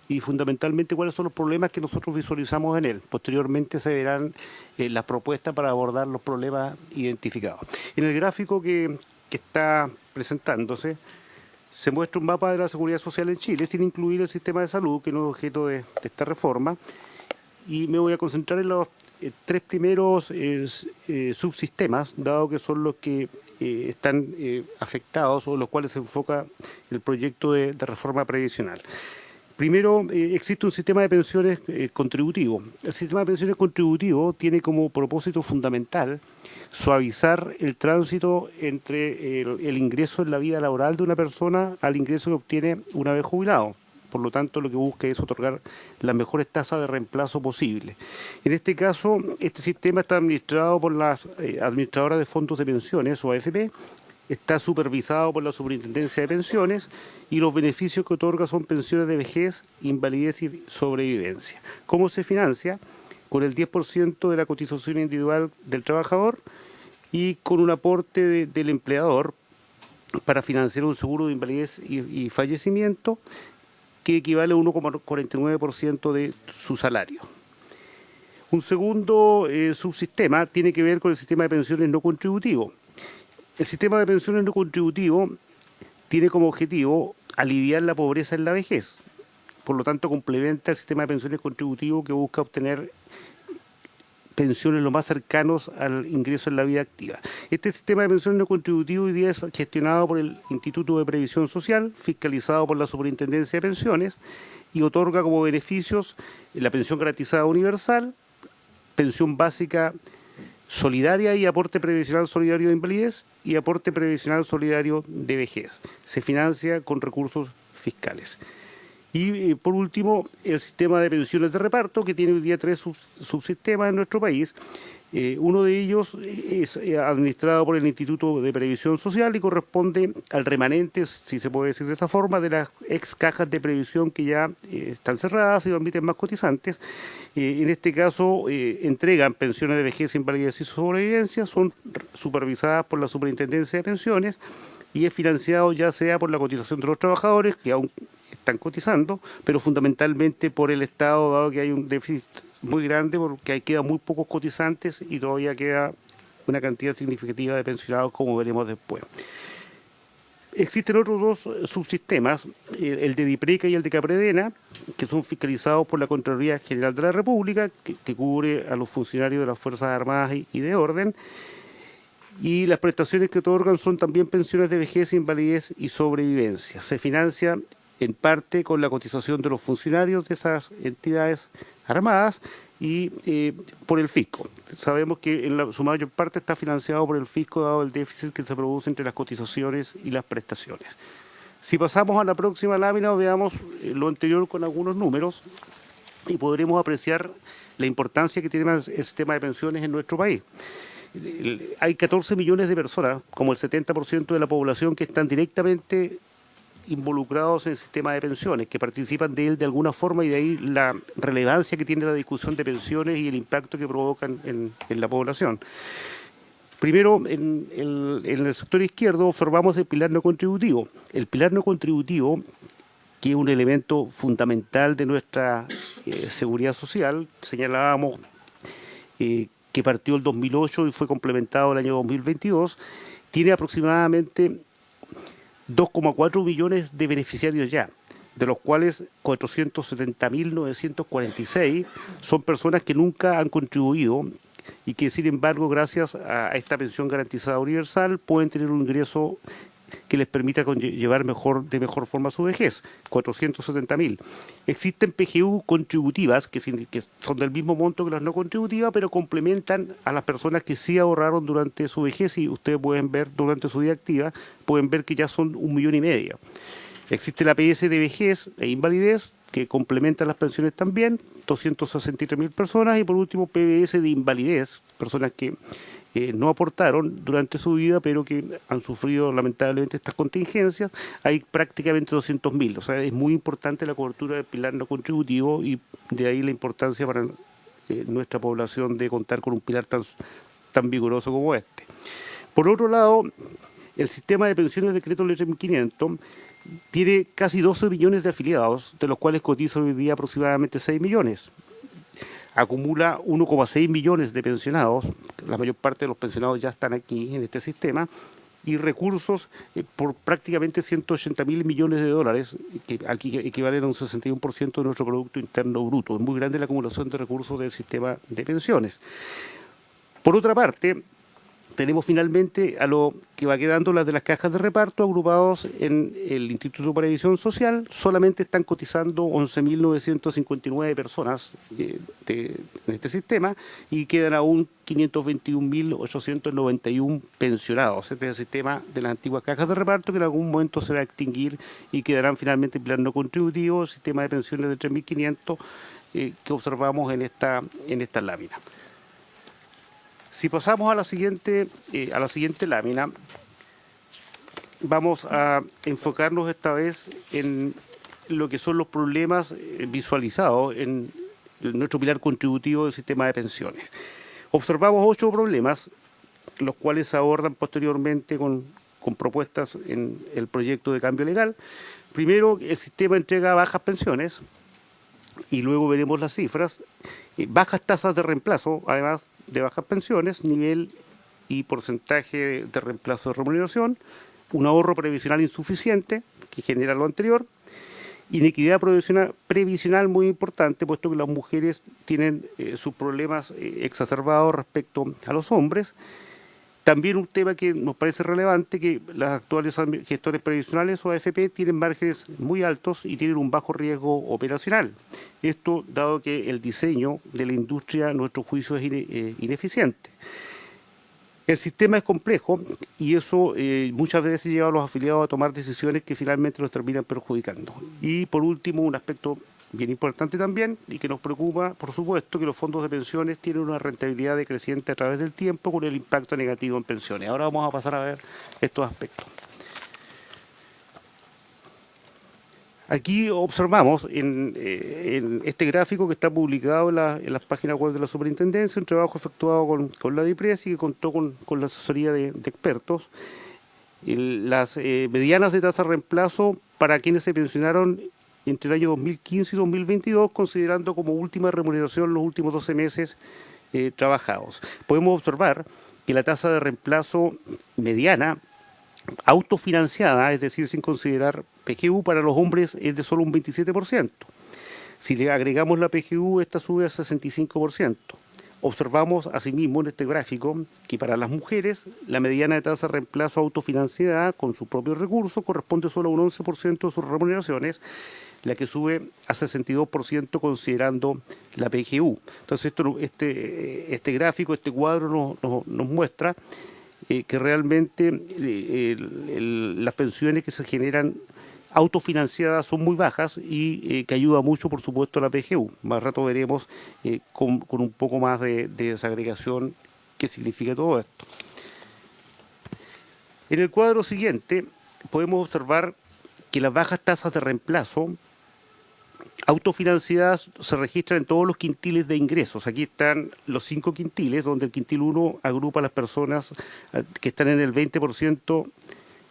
y fundamentalmente cuáles son los problemas que nosotros visualizamos en él. Posteriormente se verán las propuestas para abordar los problemas identificados. En el gráfico que está presentándose, se muestra un mapa de la seguridad social en Chile, sin incluir el sistema de salud, que no es objeto de esta reforma, y me voy a concentrar en los tres primeros subsistemas, dado que son los que están afectados o los cuales se enfoca el proyecto de reforma previsional. Primero, existe un sistema de pensiones contributivo. El sistema de pensiones contributivo tiene como propósito fundamental suavizar el tránsito entre el ingreso en la vida laboral de una persona al ingreso que obtiene una vez jubilado. Por lo tanto, lo que busca es otorgar las mejores tasas de reemplazo posible. En este caso, este sistema está administrado por las administradoras de fondos de pensiones, o AFP, está supervisado por la Superintendencia de Pensiones y los beneficios que otorga son pensiones de vejez, invalidez y sobrevivencia. ¿Cómo se financia? Con el 10% de la cotización individual del trabajador y con un aporte del empleador para financiar un seguro de invalidez y fallecimiento que equivale a 1,49% de su salario. Un segundo subsistema tiene que ver con el sistema de pensiones no contributivo. El sistema de pensiones no contributivo tiene como objetivo aliviar la pobreza en la vejez. Por lo tanto, complementa el sistema de pensiones contributivo que busca obtener pensiones lo más cercanos al ingreso en la vida activa. Este sistema de pensiones no contributivo hoy día es gestionado por el Instituto de Previsión Social, fiscalizado por la Superintendencia de Pensiones, y otorga como beneficios la pensión garantizada universal, pensión básica solidaria y aporte previsional solidario de invalidez y aporte previsional solidario de vejez. Se financia con recursos fiscales. Y por último, el sistema de pensiones de reparto, que tiene hoy día 3 subsistemas en nuestro país. Uno de ellos es administrado por el Instituto de Previsión Social y corresponde al remanente, si se puede decir de esa forma, de las ex cajas de previsión que ya están cerradas y no admiten más cotizantes. En este caso, entregan pensiones de vejez, invalidez y sobrevivencia, son supervisadas por la Superintendencia de Pensiones y es financiado ya sea por la cotización de los trabajadores, que aún están cotizando, pero fundamentalmente por el Estado, dado que hay un déficit muy grande, porque ahí quedan muy pocos cotizantes y todavía queda una cantidad significativa de pensionados, como veremos después. Existen otros dos subsistemas, el de DIPRECA y el de CAPREDENA, que son fiscalizados por la Contraloría General de la República, que cubre a los funcionarios de las Fuerzas Armadas y de Orden, y las prestaciones que otorgan son también pensiones de vejez, invalidez y sobrevivencia. Se financia en parte con la cotización de los funcionarios de esas entidades armadas y por el fisco. Sabemos que su mayor parte está financiado por el fisco, dado el déficit que se produce entre las cotizaciones y las prestaciones. Si pasamos a la próxima lámina, veamos lo anterior con algunos números y podremos apreciar la importancia que tiene el sistema de pensiones en nuestro país. Hay 14 millones de personas, como el 70% de la población, que están directamente involucrados en el sistema de pensiones, que participan de él de alguna forma, y de ahí la relevancia que tiene la discusión de pensiones y el impacto que provocan en la población. Primero, en el sector izquierdo observamos el pilar no contributivo. El pilar no contributivo, que es un elemento fundamental de nuestra seguridad social, señalábamos que partió el 2008 y fue complementado el año 2022, tiene aproximadamente 2,4 millones de beneficiarios ya, de los cuales 470.946 son personas que nunca han contribuido y que sin embargo gracias a esta pensión garantizada universal pueden tener un ingreso que les permita llevar de mejor forma su vejez, 470.000. Existen PGU contributivas, que son del mismo monto que las no contributivas, pero complementan a las personas que sí ahorraron durante su vejez, y ustedes pueden ver durante su vida activa, pueden ver que ya son 1,5 millones. Existe la PS de vejez e invalidez, que complementan las pensiones también, 263.000 personas, y por último PBS de invalidez, personas que no aportaron durante su vida, pero que han sufrido lamentablemente estas contingencias, hay prácticamente 200.000. O sea, es muy importante la cobertura del pilar no contributivo, y de ahí la importancia para nuestra población de contar con un pilar tan vigoroso como este. Por otro lado, el sistema de pensiones decreto ley 3.500 tiene casi 12 millones de afiliados, de los cuales cotizan hoy día aproximadamente 6 millones. Acumula 1,6 millones de pensionados, la mayor parte de los pensionados ya están aquí en este sistema, y recursos por prácticamente 180.000 millones de dólares, que aquí equivalen a un 61% de nuestro Producto Interno Bruto. Es muy grande la acumulación de recursos del sistema de pensiones. Por otra parte, tenemos finalmente a lo que va quedando las de las cajas de reparto agrupados en el Instituto de Previsión Social. Solamente están cotizando 11.959 personas en este sistema, y quedan aún 521.891 pensionados. Este es el sistema de las antiguas cajas de reparto, que en algún momento se va a extinguir y quedarán finalmente en plan no contributivo, sistema de pensiones de 3.500 que observamos en esta lámina. Si pasamos a la siguiente lámina, vamos a enfocarnos esta vez en lo que son los problemas visualizados en nuestro pilar contributivo del sistema de pensiones. Observamos 8 problemas, los cuales se abordan posteriormente con propuestas en el proyecto de cambio legal. Primero, el sistema entrega bajas pensiones, y luego veremos las cifras. Bajas tasas de reemplazo, además de bajas pensiones, nivel y porcentaje de reemplazo de remuneración, un ahorro previsional insuficiente que genera lo anterior, inequidad previsional muy importante, puesto que las mujeres tienen sus problemas exacerbados respecto a los hombres. También un tema que nos parece relevante, que las actuales gestores previsionales o AFP tienen márgenes muy altos y tienen un bajo riesgo operacional. Esto dado que el diseño de la industria, a nuestro juicio, es ineficiente. El sistema es complejo, y eso muchas veces lleva a los afiliados a tomar decisiones que finalmente los terminan perjudicando. Y por último, un aspecto bien importante también, y que nos preocupa, por supuesto, que los fondos de pensiones tienen una rentabilidad decreciente a través del tiempo, con el impacto negativo en pensiones. Ahora vamos a pasar a ver estos aspectos. Aquí observamos en este gráfico, que está publicado en las páginas web de la Superintendencia, un trabajo efectuado con la DIPRES, y que contó con la asesoría de expertos. Las medianas de tasa de reemplazo para quienes se pensionaron entre el año 2015 y 2022, considerando como última remuneración los últimos 12 meses trabajados. Podemos observar que la tasa de reemplazo mediana, autofinanciada, es decir, sin considerar PGU, para los hombres es de solo un 27%. Si le agregamos la PGU, esta sube a 65%. Observamos asimismo en este gráfico que para las mujeres la mediana de tasa de reemplazo autofinanciada con sus propios recursos corresponde solo a un 11% de sus remuneraciones, la que sube a 62% considerando la PGU. Entonces este gráfico, este cuadro nos muestra que realmente las pensiones que se generan autofinanciadas son muy bajas, y que ayuda mucho, por supuesto, a la PGU. Más rato veremos con un poco más de desagregación qué significa todo esto. En el cuadro siguiente podemos observar que las bajas tasas de reemplazo autofinanciadas se registran en todos los quintiles de ingresos. Aquí están los 5 quintiles, donde el quintil 1 agrupa a las personas que están en el 20%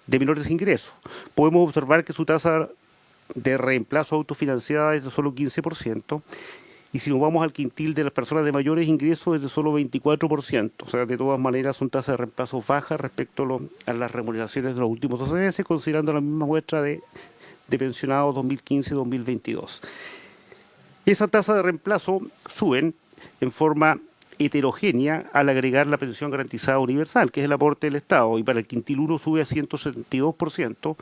de menores ingresos. Podemos observar que su tasa de reemplazo autofinanciada es de solo 15%, y si nos vamos al quintil de las personas de mayores ingresos es de solo 24%. O sea, de todas maneras son tasas de reemplazo bajas respecto a las remuneraciones de los últimos 12 meses, considerando la misma muestra de pensionados 2015-2022. Esa tasa de reemplazo suben en forma heterogénea al agregar la pensión garantizada universal, que es el aporte del Estado, y para el quintil 1 sube a 172%,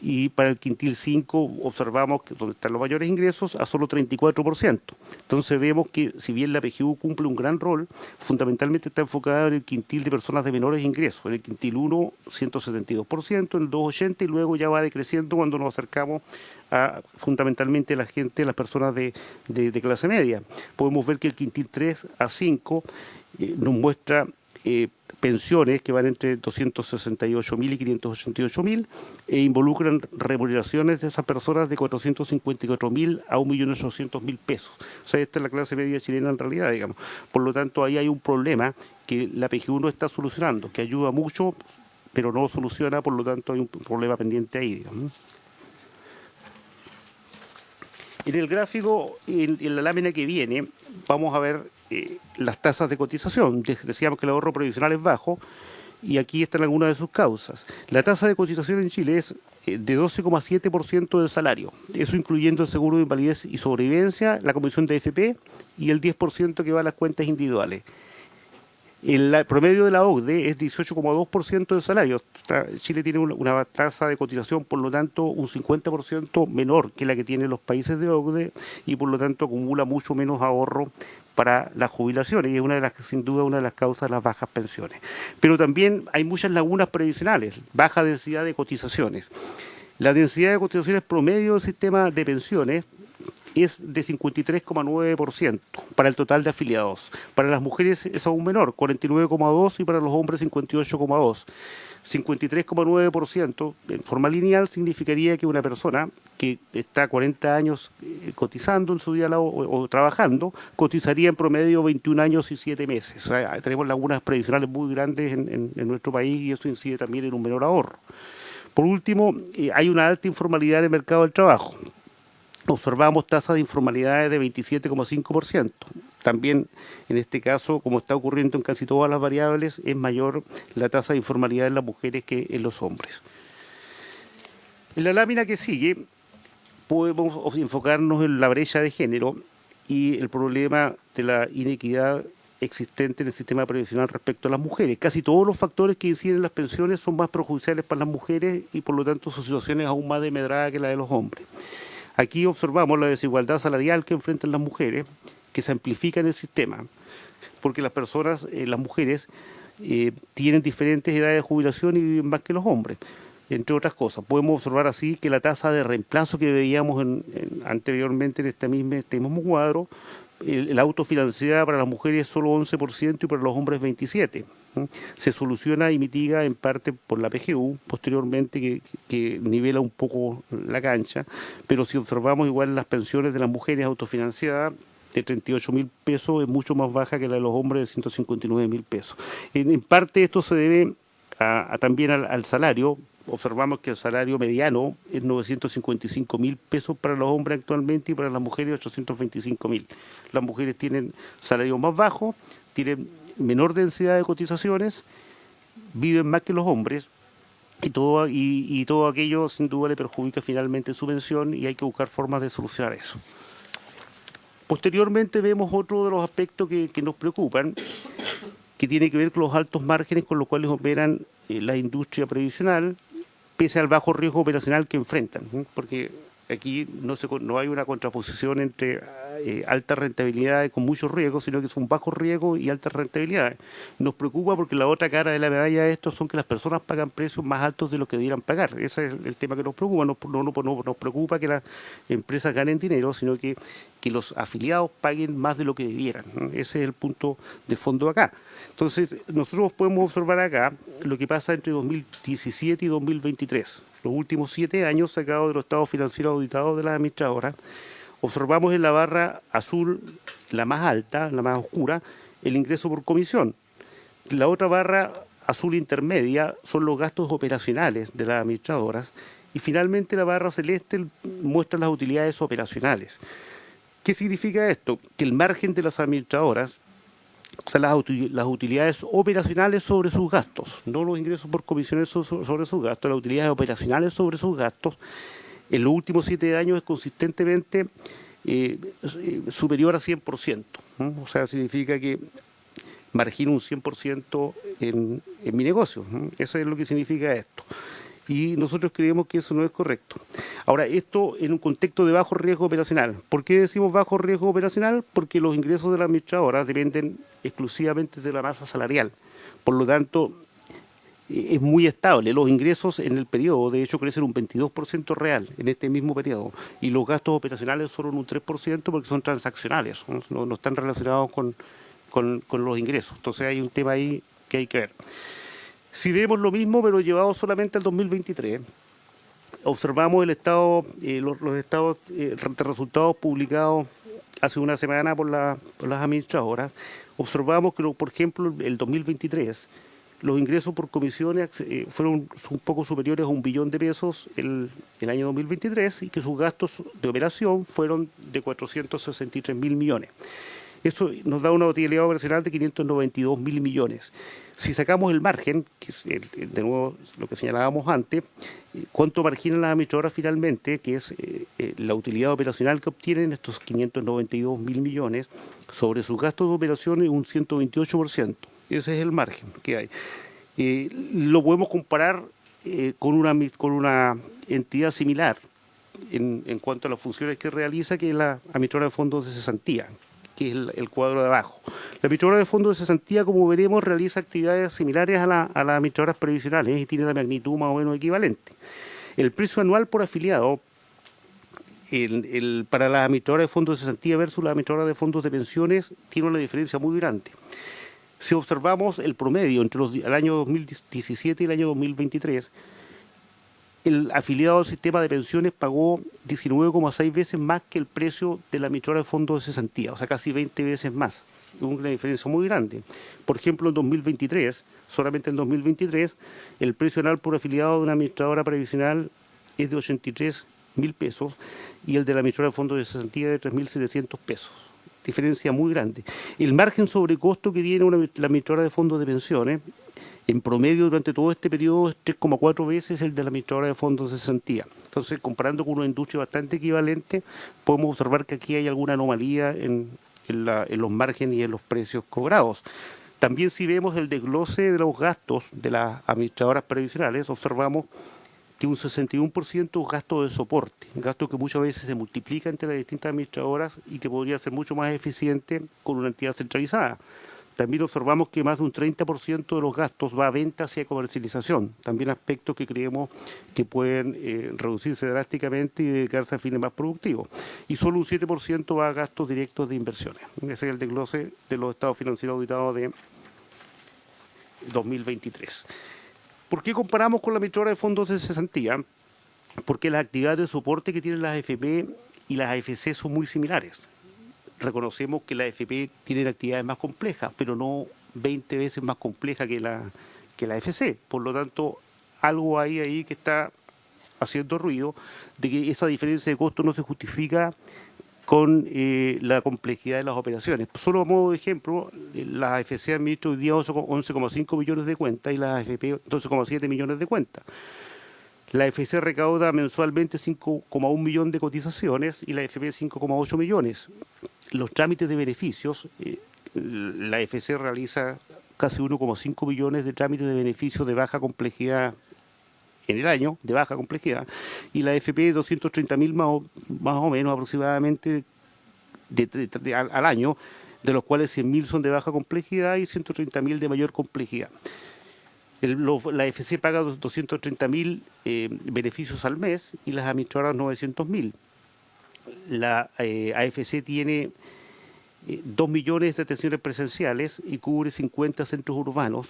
y para el quintil 5 observamos que donde están los mayores ingresos a solo 34%. Entonces vemos que si bien la PGU cumple un gran rol, fundamentalmente está enfocada en el quintil de personas de menores ingresos. En el quintil 1, 172%, en el 280%, y luego ya va decreciendo cuando nos acercamos a fundamentalmente la gente, las personas de clase media. Podemos ver que el quintil 3 a 5 nos muestra pensiones que van entre 268.000 y 588.000 e involucran remuneraciones de esas personas de 454.000 a 1.800.000 pesos. O sea, esta es la clase media chilena en realidad, digamos. Por lo tanto, ahí hay un problema que la PGU no está solucionando, que ayuda mucho, pero no soluciona, por lo tanto hay un problema pendiente ahí, digamos. En el gráfico, en la lámina que viene, vamos a ver las tasas de cotización. Decíamos que el ahorro previsional es bajo y aquí están algunas de sus causas. La tasa de cotización en Chile es de 12,7% del salario, eso incluyendo el seguro de invalidez y sobrevivencia, la comisión de AFP y el 10% que va a las cuentas individuales. El promedio de la OCDE es 18,2% del salario. Chile tiene una tasa de cotización, por lo tanto, un 50% menor que la que tienen los países de OCDE y, por lo tanto, acumula mucho menos ahorro para las jubilaciones y es sin duda una de las causas de las bajas pensiones. Pero también hay muchas lagunas previsionales, baja densidad de cotizaciones. La densidad de cotizaciones promedio del sistema de pensiones es de 53,9% para el total de afiliados. Para las mujeres es aún menor, 49,2%, y para los hombres 58,2%. 53,9% en forma lineal significaría que una persona que está 40 años cotizando en su día o trabajando, cotizaría en promedio 21 años y 7 meses. O sea, tenemos lagunas previsionales muy grandes en nuestro país y eso incide también en un menor ahorro. Por último, hay una alta informalidad en el mercado del trabajo. Observamos tasas de informalidad de 27,5%. También, en este caso, como está ocurriendo en casi todas las variables, es mayor la tasa de informalidad en las mujeres que en los hombres. En la lámina que sigue, podemos enfocarnos en la brecha de género y el problema de la inequidad existente en el sistema previsional respecto a las mujeres. Casi todos los factores que inciden en las pensiones son más perjudiciales para las mujeres y, por lo tanto, su situación es aún más desmedrada que la de los hombres. Aquí observamos la desigualdad salarial que enfrentan las mujeres, que se amplifica en el sistema, porque las personas, las mujeres, tienen diferentes edades de jubilación y viven más que los hombres, entre otras cosas. Podemos observar así que la tasa de reemplazo que veíamos anteriormente en este mismo cuadro, la autofinanciada para las mujeres es solo 11% y para los hombres 27%. Se soluciona y mitiga en parte por la PGU, posteriormente que nivela un poco la cancha, pero si observamos igual las pensiones de las mujeres autofinanciadas, de 38.000 pesos es mucho más baja que la de los hombres de 159.000 pesos. En parte esto se debe también al salario. Observamos que el salario mediano es 955.000 pesos para los hombres actualmente y para las mujeres 825.000. Las mujeres tienen salarios más bajos, tienen menor densidad de cotizaciones, viven más que los hombres y todo aquello sin duda le perjudica finalmente su pensión y hay que buscar formas de solucionar eso. Posteriormente vemos otro de los aspectos que nos preocupan, que tiene que ver con los altos márgenes con los cuales operan la industria previsional, pese al bajo riesgo operacional que enfrentan, porque aquí no hay una contraposición entre altas rentabilidades con muchos riesgos, sino que son bajos riesgos y altas rentabilidades. Nos preocupa porque la otra cara de la medalla de esto son que las personas pagan precios más altos de lo que debieran pagar. Ese es el tema que nos preocupa. No nos preocupa que las empresas ganen dinero, sino que los afiliados paguen más de lo que debieran. Ese es el punto de fondo acá. Entonces, nosotros podemos observar acá lo que pasa entre 2017 y 2023. Los últimos 7 años sacados de los estados financieros auditados de las administradoras, observamos en la barra azul, la más alta, la más oscura, el ingreso por comisión. La otra barra azul intermedia son los gastos operacionales de las administradoras y finalmente la barra celeste muestra las utilidades operacionales. ¿Qué significa esto? Que el margen de las administradoras, o sea, las utilidades operacionales sobre sus gastos, no los ingresos por comisiones sobre sus gastos, las utilidades operacionales sobre sus gastos, en los últimos 7 años es consistentemente superior a 100%. O sea, significa que margino un 100% en mi negocio. Eso es lo que significa esto. Y nosotros creemos que eso no es correcto. Ahora, esto en un contexto de bajo riesgo operacional. ¿Por qué decimos bajo riesgo operacional? Porque los ingresos de la administradora dependen exclusivamente de la masa salarial. Por lo tanto, es muy estable. Los ingresos en el periodo, de hecho, crecen un 22% real en este mismo periodo. Y los gastos operacionales son un 3% porque son transaccionales, no están relacionados con los ingresos. Entonces hay un tema ahí que hay que ver. Si vemos lo mismo, pero llevado solamente al 2023, observamos el estado, los estados de resultados publicados hace una semana por las administradoras. Observamos que, por ejemplo, el 2023, los ingresos por comisiones fueron un poco superiores a 1 billón de pesos el año 2023 y que sus gastos de operación fueron de 463.000 millones. Eso nos da una utilidad operacional de 592.000 millones. Si sacamos el margen, que es de nuevo lo que señalábamos antes, ¿cuánto marginan las administradoras finalmente? Que es la utilidad operacional que obtienen estos 592.000 millones sobre sus gastos de operaciones, un 128%. Ese es el margen que hay. Lo podemos comparar con una entidad similar en cuanto a las funciones que realiza, que es la administradora de fondos de cesantía, que es el cuadro de abajo. La administradora de fondos de cesantía, como veremos, realiza actividades similares a las administradoras previsionales y tiene la magnitud más o menos equivalente. El precio anual por afiliado para la administradora de fondos de cesantía versus la administradora de fondos de pensiones tiene una diferencia muy grande. Si observamos el promedio entre el año 2017 y el año 2023, el afiliado al sistema de pensiones pagó 19,6 veces más que el precio de la administradora de fondos de cesantía, o sea, casi 20 veces más. Una diferencia muy grande. Por ejemplo, en 2023, solamente en 2023, el precio anual por afiliado de una administradora previsional es de 83.000 pesos y el de la administradora de fondos de cesantía de 3.700 pesos. Diferencia muy grande. El margen sobre costo que tiene la administradora de fondos de pensiones, en promedio durante todo este periodo, es 3,4 veces el de la administradora de fondos de cesantía. Entonces, comparando con una industria bastante equivalente, podemos observar que aquí hay alguna anomalía en los márgenes y en los precios cobrados. También, si vemos el desglose de los gastos de las administradoras previsionales, observamos que un 61% es gasto de soporte, gasto que muchas veces se multiplica entre las distintas administradoras y que podría ser mucho más eficiente con una entidad centralizada. También observamos que más de un 30% de los gastos va a ventas y a comercialización, también aspectos que creemos que pueden reducirse drásticamente y dedicarse a fines más productivos. Y solo un 7% va a gastos directos de inversiones. Ese es el desglose de los estados financieros auditados de 2023. ¿Por qué comparamos con la administradora de fondos de cesantía? Porque las actividades de soporte que tienen las AFP y las AFC son muy similares. Reconocemos que las AFP tienen actividades más complejas, pero no 20 veces más complejas que la AFC. Por lo tanto, algo hay ahí que está haciendo ruido de que esa diferencia de costo no se justifica con la complejidad de las operaciones. Solo a modo de ejemplo, las AFC administran hoy día 11,5 millones de cuentas y las AFP 12,7 millones de cuentas. La AFC recauda mensualmente 5,1 millón de cotizaciones y la AFP 5,8 millones. Los trámites de beneficios, la AFC realiza casi 1,5 millones de trámites de beneficios de baja complejidad en el año, de baja complejidad, y la AFP 230.000 más o menos aproximadamente al año, de los cuales 100.000 son de baja complejidad y 130.000 de mayor complejidad. La AFC paga 230.000 beneficios al mes y las administradoras 900.000. La AFC tiene 2 millones de atenciones presenciales y cubre 50 centros urbanos.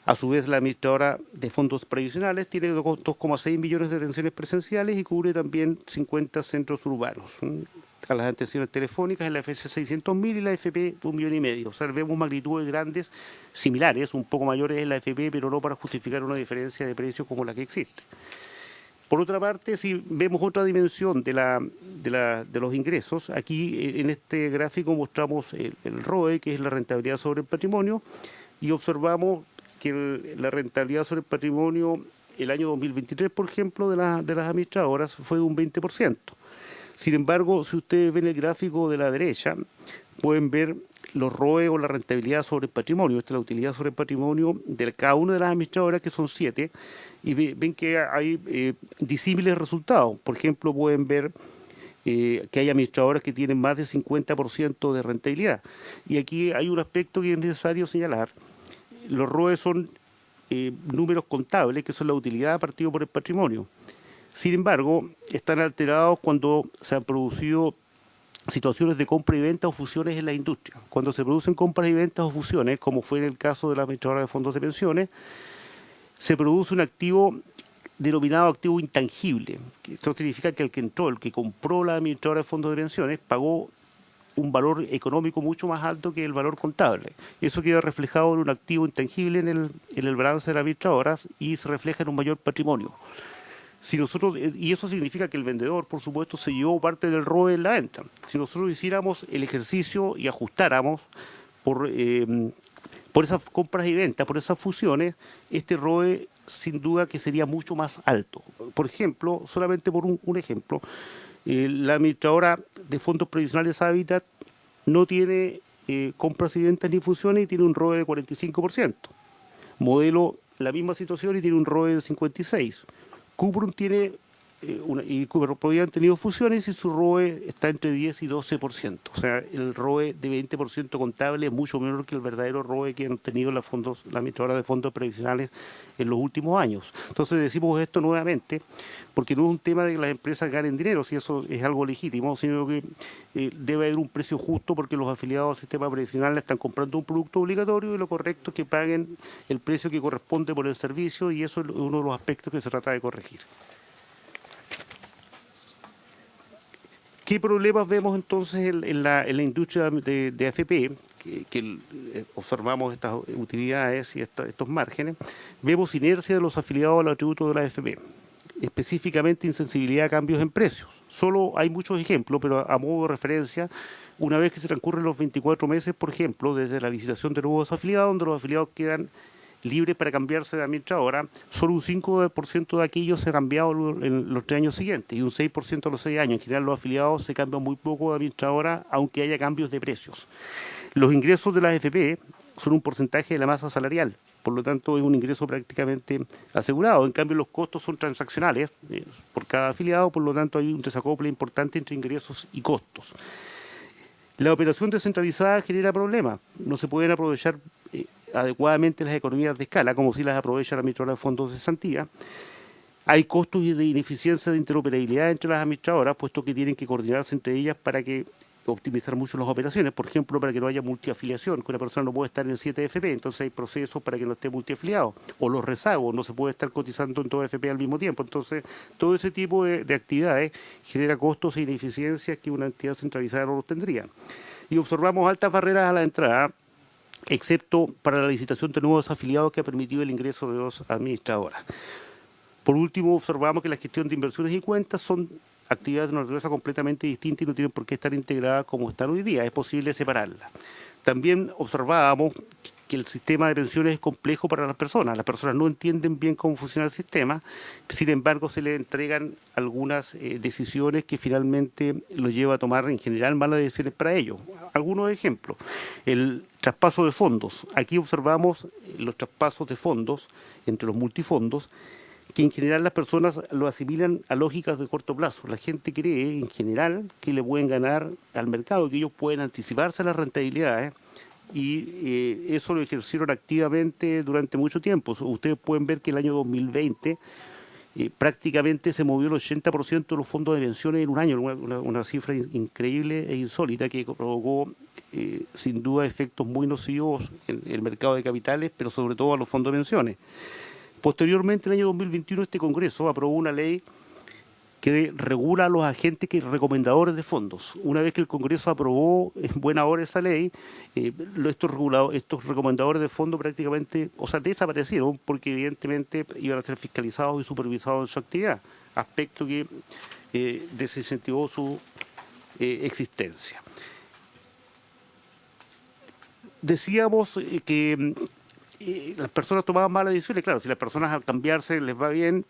A su vez, la administradora de fondos previsionales tiene 2,6 millones de atenciones presenciales y cubre también 50 centros urbanos. A las atenciones telefónicas, en la AFC 600.000 y la AFP 1,5 millones. O sea, vemos magnitudes grandes, similares, un poco mayores en la AFP, pero no para justificar una diferencia de precios como la que existe. Por otra parte, si vemos otra dimensión de los ingresos, aquí en este gráfico mostramos el ROE, que es la rentabilidad sobre el patrimonio, y observamos que la rentabilidad sobre el patrimonio el año 2023, por ejemplo, de las administradoras fue de un 20%. Sin embargo, si ustedes ven el gráfico de la derecha, pueden ver los ROE o la rentabilidad sobre el patrimonio. Esta es la utilidad sobre el patrimonio de cada una de las administradoras, que son 7, y ven que hay disímiles resultados. Por ejemplo, pueden ver que hay administradoras que tienen más del 50% de rentabilidad. Y aquí hay un aspecto que es necesario señalar. Los ROE son números contables, que son la utilidad partido por el patrimonio. Sin embargo, están alterados cuando se han producido situaciones de compra y venta o fusiones en la industria. Cuando se producen compras y ventas o fusiones, como fue en el caso de la administradora de fondos de pensiones, se produce un activo denominado activo intangible. Esto significa que el que entró, el que compró la administradora de fondos de pensiones, pagó un valor económico mucho más alto que el valor contable. Eso queda reflejado en un activo intangible en el balance de la administradora y se refleja en un mayor patrimonio. Y eso significa que el vendedor, por supuesto, se llevó parte del ROE en la venta. Si nosotros hiciéramos el ejercicio y ajustáramos por esas compras y ventas, por esas fusiones, este ROE sin duda que sería mucho más alto. Por ejemplo, solamente por un ejemplo, la administradora de fondos previsionales Habitat no tiene compras y ventas ni fusiones y tiene un ROE de 45%. Modelo, la misma situación y tiene un ROE de 56%. Cuprum tiene, podían tenido fusiones y su ROE está entre 10 y 12%. O sea, el ROE de 20% contable es mucho menor que el verdadero ROE que han tenido la administradora de fondos previsionales en los últimos años. Entonces decimos esto nuevamente, porque no es un tema de que las empresas ganen dinero, si eso es algo legítimo, sino que debe haber un precio justo porque los afiliados al sistema previsional están comprando un producto obligatorio y lo correcto es que paguen el precio que corresponde por el servicio, y eso es uno de los aspectos que se trata de corregir. ¿Qué problemas vemos entonces en la industria de AFP? Que observamos estas utilidades y estos márgenes. Vemos inercia de los afiliados al atributo de la AFP, específicamente insensibilidad a cambios en precios. Solo hay muchos ejemplos, pero a modo de referencia, una vez que se transcurren los 24 meses, por ejemplo, desde la licitación de nuevos afiliados, donde los afiliados quedan libres para cambiarse de administradora, solo un 5% de aquellos se han cambiado en los 3 años siguientes y un 6% a los 6 años. En general, los afiliados se cambian muy poco de administradora, aunque haya cambios de precios. Los ingresos de las AFP son un porcentaje de la masa salarial, por lo tanto es un ingreso prácticamente asegurado. En cambio, los costos son transaccionales por cada afiliado, por lo tanto hay un desacople importante entre ingresos y costos. La operación descentralizada genera problemas. No se pueden aprovechar adecuadamente las economías de escala, como si las aprovecha la administradora de fondos de cesantía. Hay costos de ineficiencia de interoperabilidad entre las administradoras, puesto que tienen que coordinarse entre ellas para que optimizar mucho las operaciones, por ejemplo, para que no haya multiafiliación, que una persona no puede estar en 7 FP, entonces hay procesos para que no esté multiafiliado, o los rezagos, no se puede estar cotizando en todo FP al mismo tiempo. Entonces, todo ese tipo de actividades genera costos e ineficiencias que una entidad centralizada no los tendría. Y observamos altas barreras a la entrada, excepto para la licitación de nuevos afiliados que ha permitido el ingreso de 2 administradoras. Por último, observamos que la gestión de inversiones y cuentas son actividades de una naturaleza completamente distinta y no tienen por qué estar integradas como están hoy día, es posible separarlas. También observábamos que el sistema de pensiones es complejo para las personas no entienden bien cómo funciona el sistema, sin embargo se les entregan algunas decisiones que finalmente los lleva a tomar en general malas decisiones para ellos. Algunos ejemplos, el traspaso de fondos. Aquí observamos los traspasos de fondos entre los multifondos, que en general las personas lo asimilan a lógicas de corto plazo. La gente cree en general que le pueden ganar al mercado, que ellos pueden anticiparse a las rentabilidades, y eso lo ejercieron activamente durante mucho tiempo. Ustedes pueden ver que el año 2020 prácticamente se movió el 80% de los fondos de pensiones en un año, una cifra increíble e insólita que provocó sin duda efectos muy nocivos en el mercado de capitales, pero sobre todo a los fondos de pensiones. Posteriormente, en el año 2021, este Congreso aprobó una ley que regula a los agentes recomendadores de fondos. Una vez que el Congreso aprobó en buena hora esa ley, estos recomendadores de fondos prácticamente, desaparecieron porque evidentemente iban a ser fiscalizados y supervisados en su actividad, aspecto que desincentivó su existencia. Decíamos que las personas tomaban malas decisiones. Claro, si las personas al cambiarse les va bien,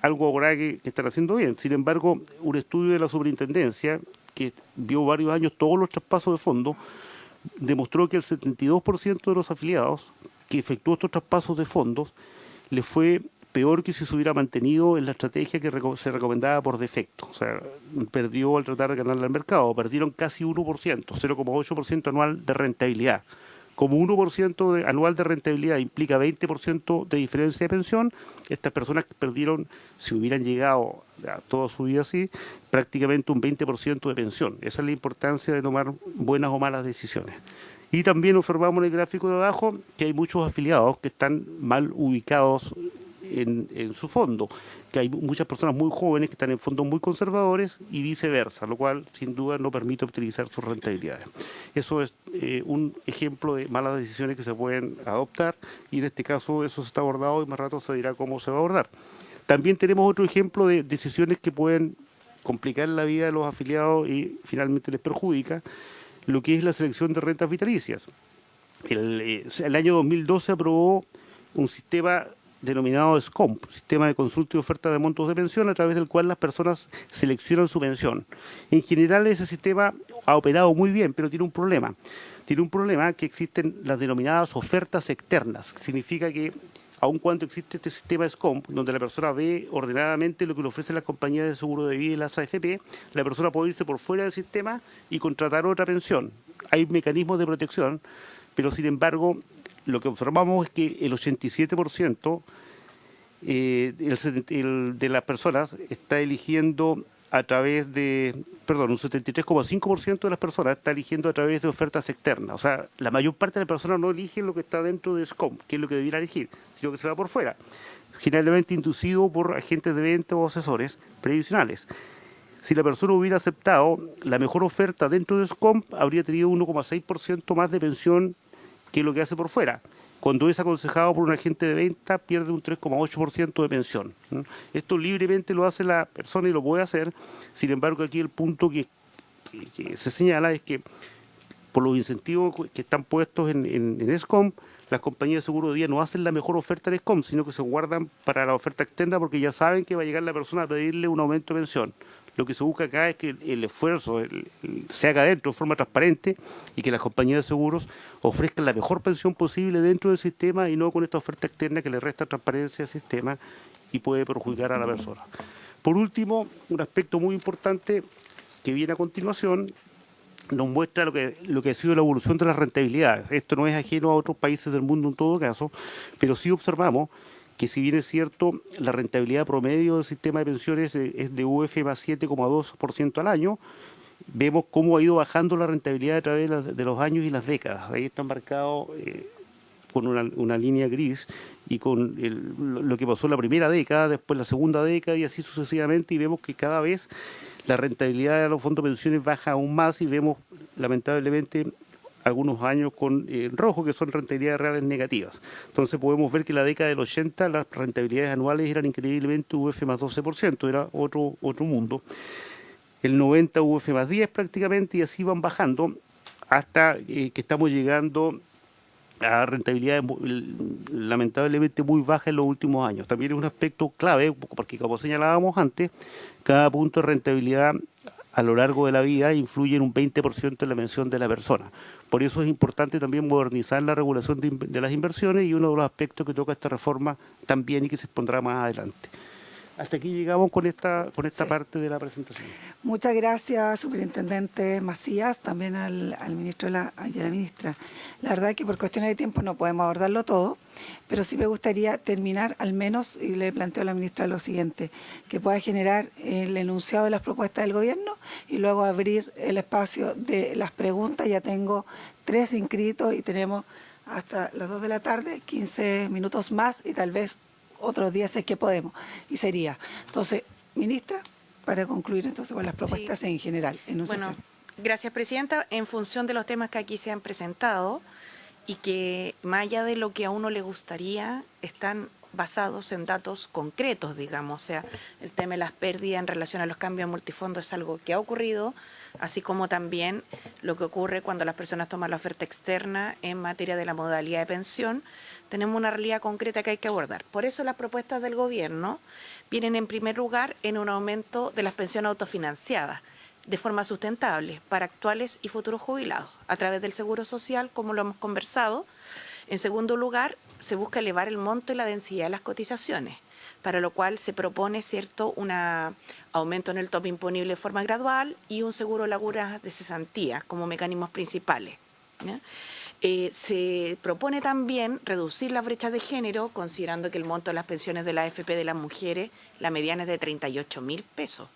algo ahora que están haciendo bien. Sin embargo, un estudio de la superintendencia, que vio varios años todos los traspasos de fondos, demostró que el 72% de los afiliados que efectuó estos traspasos de fondos le fue peor que si se hubiera mantenido en la estrategia que se recomendaba por defecto. O sea, perdió al tratar de ganarle al mercado, perdieron casi 1%, 0,8% anual de rentabilidad. Como 1% anual de rentabilidad implica 20% de diferencia de pensión, estas personas perdieron, si hubieran llegado a toda su vida así, prácticamente un 20% de pensión. Esa es la importancia de tomar buenas o malas decisiones. Y también observamos en el gráfico de abajo que hay muchos afiliados que están mal ubicados en su fondo, que hay muchas personas muy jóvenes que están en fondos muy conservadores y viceversa, lo cual sin duda no permite optimizar sus rentabilidades. Eso es un ejemplo de malas decisiones que se pueden adoptar y en este caso eso se está abordado y más rato se dirá cómo se va a abordar. También tenemos otro ejemplo de decisiones que pueden complicar la vida de los afiliados y finalmente les perjudica, lo que es la selección de rentas vitalicias. El año 2012 se aprobó un sistema denominado SCOMP, Sistema de Consulta y Oferta de Montos de Pensión, a través del cual las personas seleccionan su pensión. En general ese sistema ha operado muy bien, pero tiene un problema. Tiene un problema que existen las denominadas ofertas externas. Significa que aun cuando existe este sistema SCOMP, donde la persona ve ordenadamente lo que le ofrecen las compañías de seguro de vida y las AFP, la persona puede irse por fuera del sistema y contratar otra pensión. Hay mecanismos de protección, pero sin embargo lo que observamos es que el 87% de las personas está eligiendo a través de, un 73,5% de las personas está eligiendo a través de ofertas externas. O sea, la mayor parte de las personas no eligen lo que está dentro de SCOMP, que es lo que debiera elegir, sino que se va por fuera, generalmente inducido por agentes de venta o asesores previsionales. Si la persona hubiera aceptado la mejor oferta dentro de SCOMP, habría tenido 1,6% más de pensión que lo que hace por fuera. Cuando es aconsejado por un agente de venta, pierde un 3,8% de pensión. Esto libremente lo hace la persona y lo puede hacer. Sin embargo, aquí el punto que se señala es que por los incentivos que están puestos en SCOMP, las compañías de seguro de vida no hacen la mejor oferta en SCOMP, sino que se guardan para la oferta externa porque ya saben que va a llegar la persona a pedirle un aumento de pensión. Lo que se busca acá es que el esfuerzo se haga dentro de forma transparente y que las compañías de seguros ofrezcan la mejor pensión posible dentro del sistema y no con esta oferta externa que le resta transparencia al sistema y puede perjudicar a la persona. Por último, un aspecto muy importante que viene a continuación nos muestra lo que ha sido la evolución de las rentabilidades. Esto no es ajeno a otros países del mundo en todo caso, pero sí observamos que si bien es cierto, la rentabilidad promedio del sistema de pensiones es de UF más 7,2% al año, vemos cómo ha ido bajando la rentabilidad a través de los años y las décadas. Ahí está marcado con una línea gris y con lo que pasó en la primera década, después la segunda década y así sucesivamente, y vemos que cada vez la rentabilidad de los fondos de pensiones baja aún más y vemos lamentablemente algunos años con rojo, que son rentabilidades reales negativas. Entonces podemos ver que en la década del 80 las rentabilidades anuales eran increíblemente UF más 12%, era otro mundo. El 90 UF más 10 prácticamente y así van bajando hasta que estamos llegando a rentabilidades lamentablemente muy bajas en los últimos años. También es un aspecto clave, porque como señalábamos antes, cada punto de rentabilidad a lo largo de la vida influye en un 20% en la pensión de la persona. Por eso es importante también modernizar la regulación de las inversiones y uno de los aspectos que toca esta reforma también y que se expondrá más adelante. Hasta aquí llegamos con esta parte de la presentación. Muchas gracias, superintendente Macías, también al ministro y a la ministra. La verdad es que por cuestiones de tiempo no podemos abordarlo todo, pero sí me gustaría terminar al menos, y le planteo a la ministra lo siguiente, que pueda generar el enunciado de las propuestas del gobierno y luego abrir el espacio de las preguntas. Ya tengo 3 inscritos y tenemos hasta las 2 de la tarde, 15 minutos más y tal vez otros días es que podemos. Y sería, entonces, ministra, para concluir entonces con las propuestas en general. Bueno, gracias, presidenta. En función de los temas que aquí se han presentado y que más allá de lo que a uno le gustaría, están basados en datos concretos, digamos. O sea, el tema de las pérdidas en relación a los cambios multifondos es algo que ha ocurrido. así como también lo que ocurre cuando las personas toman la oferta externa en materia de la modalidad de pensión. Tenemos una realidad concreta que hay que abordar. Por eso las propuestas del gobierno vienen en primer lugar en un aumento de las pensiones autofinanciadas de forma sustentable para actuales y futuros jubilados a través del Seguro Social, como lo hemos conversado. En segundo lugar, se busca elevar el monto y la densidad de las cotizaciones, para lo cual se propone, ¿cierto?, un aumento en el tope imponible de forma gradual y un seguro de lagunas de cesantía como mecanismos principales, ¿ya? Se propone también reducir las brechas de género, considerando que el monto de las pensiones de la AFP de las mujeres, la mediana es de 38.000 pesos.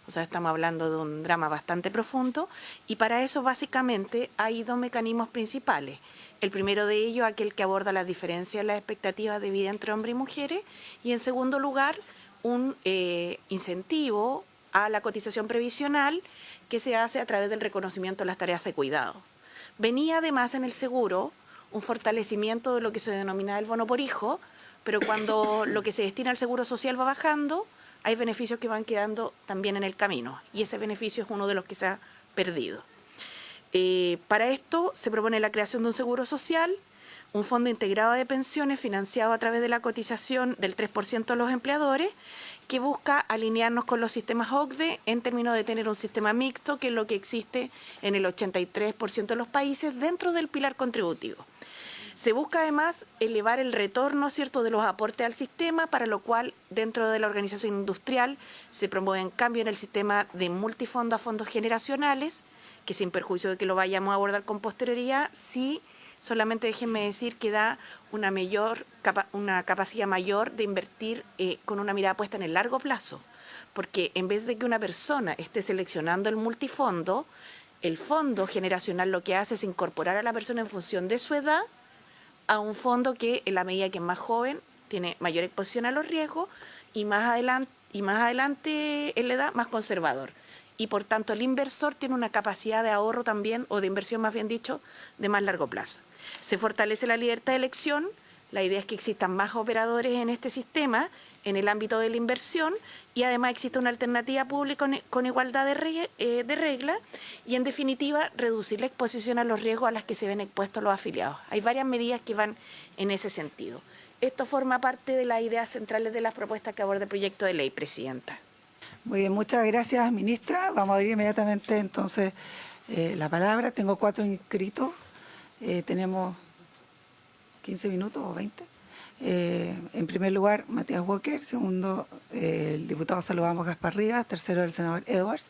O sea, estamos hablando de un drama bastante profundo, y para eso básicamente hay dos mecanismos principales. El primero de ellos, aquel que aborda las diferencias en las expectativas de vida entre hombres y mujeres, y en segundo lugar, un incentivo a la cotización previsional que se hace a través del reconocimiento de las tareas de cuidado. Venía además en el seguro un fortalecimiento de lo que se denomina el bono por hijo, pero cuando lo que se destina al seguro social va bajando, hay beneficios que van quedando también en el camino, y ese beneficio es uno de los que se ha perdido. Para esto se propone la creación de un seguro social, un fondo integrado de pensiones financiado a través de la cotización del 3% de los empleadores, que busca alinearnos con los sistemas OCDE en términos de tener un sistema mixto, que es lo que existe en el 83% de los países dentro del pilar contributivo. Se busca además elevar el retorno, ¿cierto?, de los aportes al sistema, para lo cual dentro de la organización industrial se promueven cambios en el sistema de multifondo a fondos generacionales, que sin perjuicio de que lo vayamos a abordar con posterioridad, sí, solamente déjenme decir que da una capacidad mayor de invertir con una mirada puesta en el largo plazo, porque en vez de que una persona esté seleccionando el multifondo, el fondo generacional lo que hace es incorporar a la persona en función de su edad a un fondo que, en la medida que es más joven, tiene mayor exposición a los riesgos, y más adelante en la edad, más conservador. Y por tanto el inversor tiene una capacidad de ahorro también, o de inversión más bien dicho, de más largo plazo. Se fortalece la libertad de elección. La idea es que existan más operadores en este sistema, en el ámbito de la inversión, y además existe una alternativa pública con igualdad de reglas, y en definitiva reducir la exposición a los riesgos a las que se ven expuestos los afiliados. Hay varias medidas que van en ese sentido. Esto forma parte de las ideas centrales de las propuestas que aborda el proyecto de ley, Presidenta. Muy bien, muchas gracias, ministra. Vamos a abrir inmediatamente entonces la palabra. Tengo 4 inscritos. Tenemos 15 minutos o 20. En primer lugar, Matías Walker. Segundo, el diputado Saludamos Gaspar Rivas. Tercero, el senador Edwards.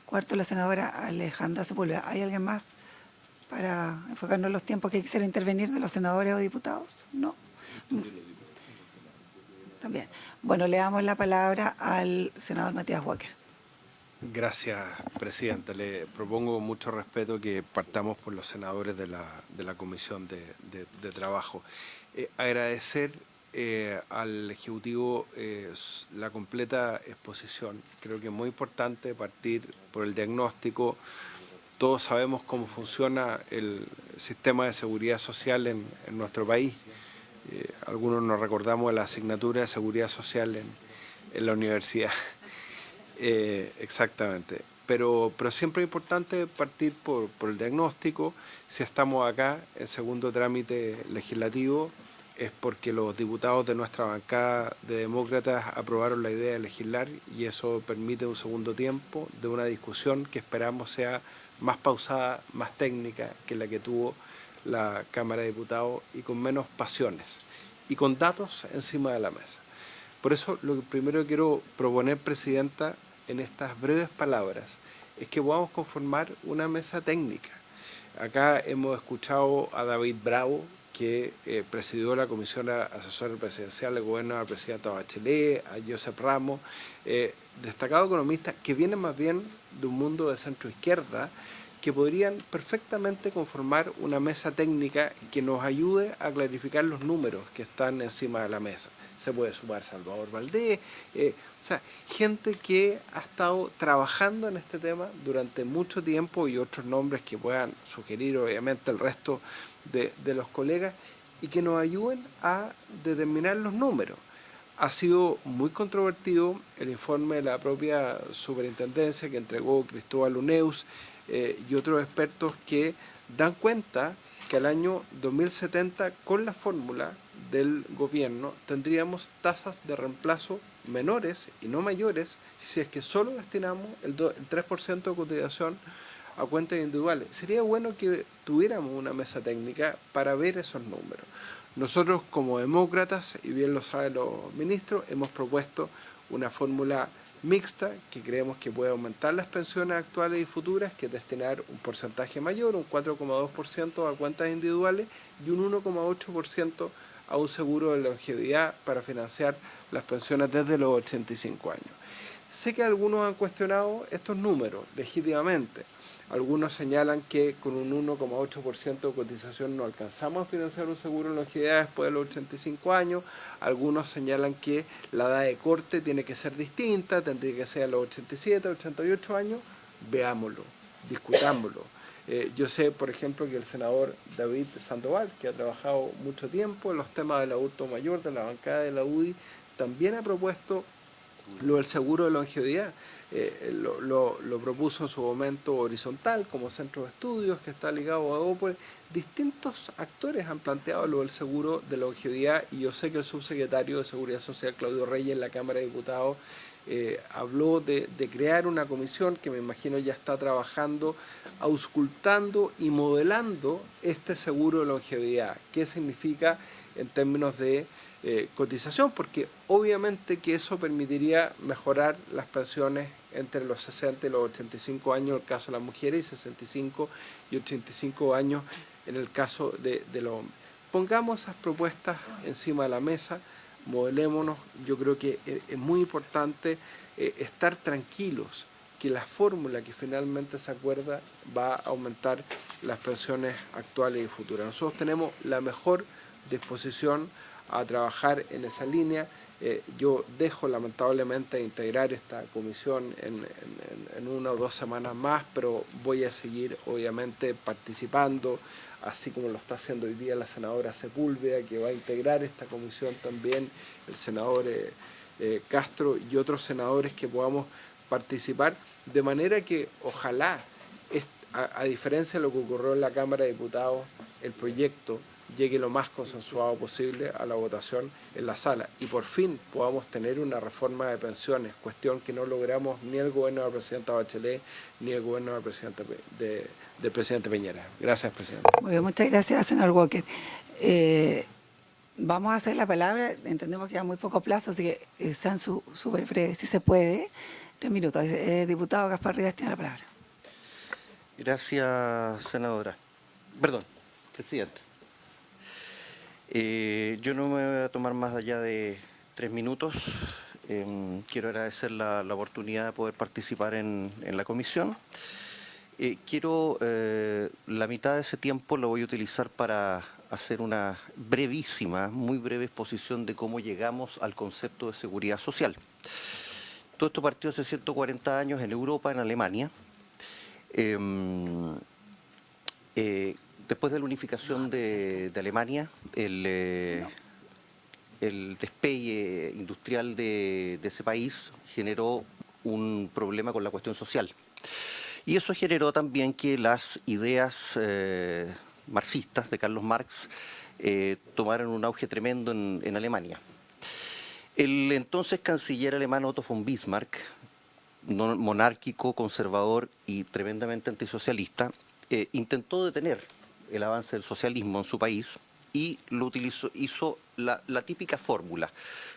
Cuarto, la senadora Alejandra Sepúlveda. ¿Hay alguien más para enfocarnos en los tiempos que quisiera intervenir de los senadores o diputados? No. También. Bueno, le damos la palabra al senador Matías Walker. Gracias, Presidenta. Le propongo mucho respeto que partamos por los senadores de la Comisión de Trabajo. Agradecer al Ejecutivo la completa exposición. Creo que es muy importante partir por el diagnóstico. Todos sabemos cómo funciona el sistema de seguridad social en nuestro país. Algunos nos recordamos de la asignatura de seguridad social en la universidad. Exactamente. Pero siempre es importante partir por el diagnóstico. Si estamos acá en segundo trámite legislativo, es porque los diputados de nuestra bancada de demócratas aprobaron la idea de legislar, y eso permite un segundo tiempo de una discusión que esperamos sea más pausada, más técnica que la que tuvo la Cámara de Diputados, y con menos pasiones y con datos encima de la mesa. Por eso lo que primero quiero proponer, Presidenta, en estas breves palabras, es que podamos conformar una mesa técnica. Acá hemos escuchado a David Bravo, que presidió la Comisión Asesora Presidencial del Gobierno de la Presidenta Bachelet, a Josep Ramos, destacado economista, que viene más bien de un mundo de centro-izquierda, que podrían perfectamente conformar una mesa técnica que nos ayude a clarificar los números que están encima de la mesa. Se puede sumar Salvador Valdés, o sea, gente que ha estado trabajando en este tema durante mucho tiempo, y otros nombres que puedan sugerir obviamente el resto de los colegas, y que nos ayuden a determinar los números. Ha sido muy controvertido el informe de la propia superintendencia que entregó Cristóbal Uneus, y otros expertos que dan cuenta que al año 2070, con la fórmula del gobierno, tendríamos tasas de reemplazo menores y no mayores si es que solo destinamos el 3% de cotización a cuentas individuales. Sería bueno que tuviéramos una mesa técnica para ver esos números. Nosotros como demócratas, y bien lo saben los ministros, hemos propuesto una fórmula mixta que creemos que puede aumentar las pensiones actuales y futuras, que es destinar un porcentaje mayor, un 4,2% a cuentas individuales y un 1,8% a un seguro de longevidad para financiar las pensiones desde los 85 años. Sé que algunos han cuestionado estos números legítimamente. Algunos señalan que con un 1,8% de cotización no alcanzamos a financiar un seguro de longevidad después de los 85 años. Algunos señalan que la edad de corte tiene que ser distinta, tendría que ser a los 87, 88 años. Veámoslo, discutámoslo. Yo sé, por ejemplo, que el senador David Sandoval, que ha trabajado mucho tiempo en los temas del adulto mayor, de la bancada de la UDI, también ha propuesto lo del seguro de longevidad. Lo propuso en su momento Horizontal como centro de estudios que está ligado a OPE. Distintos actores han planteado lo del seguro de longevidad y yo sé que el subsecretario de Seguridad Social, Claudio Reyes, en la Cámara de Diputados habló de crear una comisión que me imagino ya está trabajando, auscultando y modelando este seguro de longevidad. ¿Qué significa en términos de cotización? Porque obviamente que eso permitiría mejorar las pensiones entre los 60 y los 85 años en el caso de las mujeres y 65 y 85 años en el caso de los hombres. Pongamos esas propuestas encima de la mesa, modelémonos. Yo creo que es muy importante estar tranquilos que la fórmula que finalmente se acuerda va a aumentar las pensiones actuales y futuras. Nosotros tenemos la mejor disposición a trabajar en esa línea. Yo dejo lamentablemente integrar esta comisión en 1 o 2 semanas más, pero voy a seguir obviamente participando, así como lo está haciendo hoy día la senadora Sepúlveda, que va a integrar esta comisión también, el senador Castro y otros senadores que podamos participar, de manera que ojalá, a diferencia de lo que ocurrió en la Cámara de Diputados, el proyecto llegue lo más consensuado posible a la votación en la sala y por fin podamos tener una reforma de pensiones, cuestión que no logramos ni el gobierno de la presidenta Bachelet ni el gobierno del presidente Piñera. Gracias, presidente. Muy bien, muchas gracias, senador Walker. Vamos a hacer la palabra, entendemos que hay muy poco plazo, así que sean súper breves, si se puede. 3 minutos. Diputado Gaspar Rivas tiene la palabra. Gracias, senadora. Perdón, presidente. Yo no me voy a tomar más allá de 3 minutos. Quiero agradecer la oportunidad de poder participar en la comisión. La mitad de ese tiempo lo voy a utilizar para hacer una brevísima, muy breve exposición de cómo llegamos al concepto de seguridad social. Todo esto partió hace 140 años en Europa, en Alemania. Después de la unificación de Alemania, el despegue industrial de ese país generó un problema con la cuestión social. Y eso generó también que las ideas marxistas de Carlos Marx tomaran un auge tremendo en Alemania. El entonces canciller alemán Otto von Bismarck, monárquico, conservador y tremendamente antisocialista, intentó detener el avance del socialismo en su país y hizo la típica fórmula: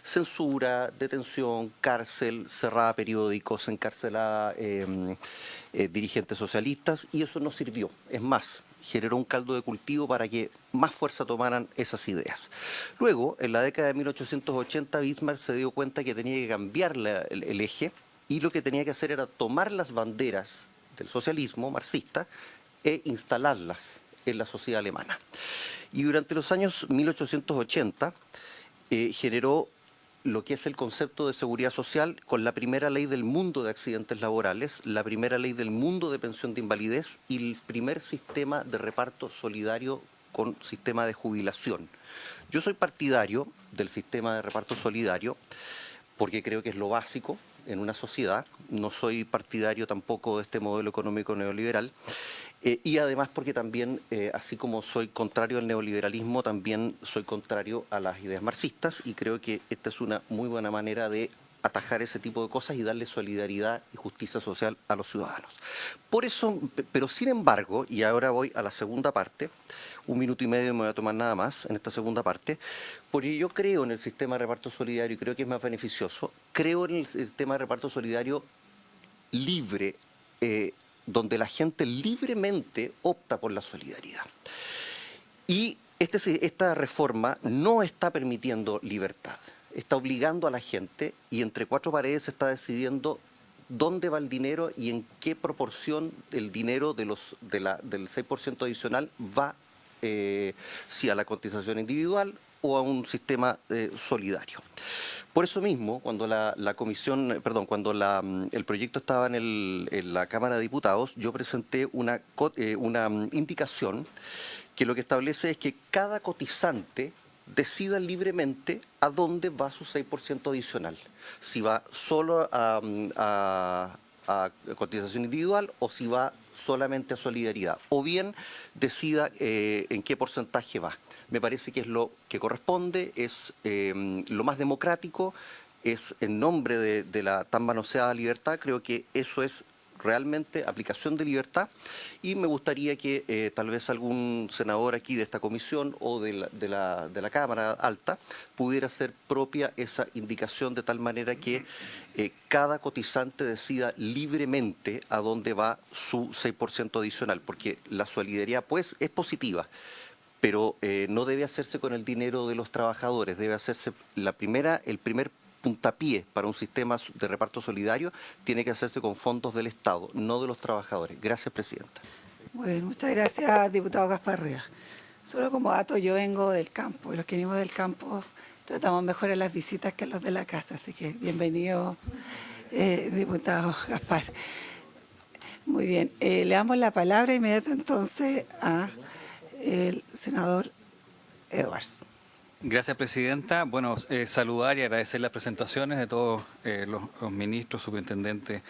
censura, detención, cárcel, cerraba periódicos, encarcelaba dirigentes socialistas, y eso no sirvió. Es más, generó un caldo de cultivo para que más fuerza tomaran esas ideas. Luego, en la década de 1880, Bismarck se dio cuenta que tenía que cambiar el eje, y lo que tenía que hacer era tomar las banderas del socialismo marxista e instalarlas en la sociedad alemana. Y durante los años 1880 generó lo que es el concepto de seguridad social con la primera ley del mundo de accidentes laborales, la primera ley del mundo de pensión de invalidez y el primer sistema de reparto solidario con sistema de jubilación. Yo soy partidario del sistema de reparto solidario porque creo que es lo básico en una sociedad. No soy partidario tampoco de este modelo económico neoliberal. Y además porque también, así como soy contrario al neoliberalismo, también soy contrario a las ideas marxistas, y creo que esta es una muy buena manera de atajar ese tipo de cosas y darle solidaridad y justicia social a los ciudadanos. Por eso, pero sin embargo, y ahora voy a la segunda parte, 1 minuto y medio me voy a tomar nada más en esta segunda parte, porque yo creo en el sistema de reparto solidario y creo que es más beneficioso, creo en el sistema de reparto solidario libre, donde la gente libremente opta por la solidaridad. Y esta reforma no está permitiendo libertad, está obligando a la gente y entre cuatro paredes se está decidiendo dónde va el dinero y en qué proporción el dinero del 6% adicional va, si a la cotización individual o a un sistema solidario. Por eso mismo, cuando el proyecto estaba en la Cámara de Diputados, yo presenté una indicación que lo que establece es que cada cotizante decida libremente a dónde va su 6% adicional. Si va solo a cotización individual o si va solamente a solidaridad. O bien decida en qué porcentaje va. Me parece que es lo que corresponde, es lo más democrático, es en nombre de la tan manoseada libertad. Creo que eso es realmente aplicación de libertad, y me gustaría que tal vez algún senador aquí de esta comisión o de la Cámara Alta pudiera hacer propia esa indicación, de tal manera que cada cotizante decida libremente a dónde va su 6% adicional, porque la solidaridad pues es positiva, pero no debe hacerse con el dinero de los trabajadores, debe hacerse el primer puntapié para un sistema de reparto solidario tiene que hacerse con fondos del Estado, no de los trabajadores. Gracias, Presidenta. Bueno, muchas gracias, diputado Gaspar Rivas. Solo como dato, yo vengo del campo, y los que venimos del campo tratamos mejor en las visitas que los de la casa, así que bienvenido, diputado Gaspar. Muy bien, le damos la palabra inmediato entonces a el senador Edwards. Gracias, Presidenta. Bueno, saludar y agradecer las presentaciones de todos los ministros, superintendentes,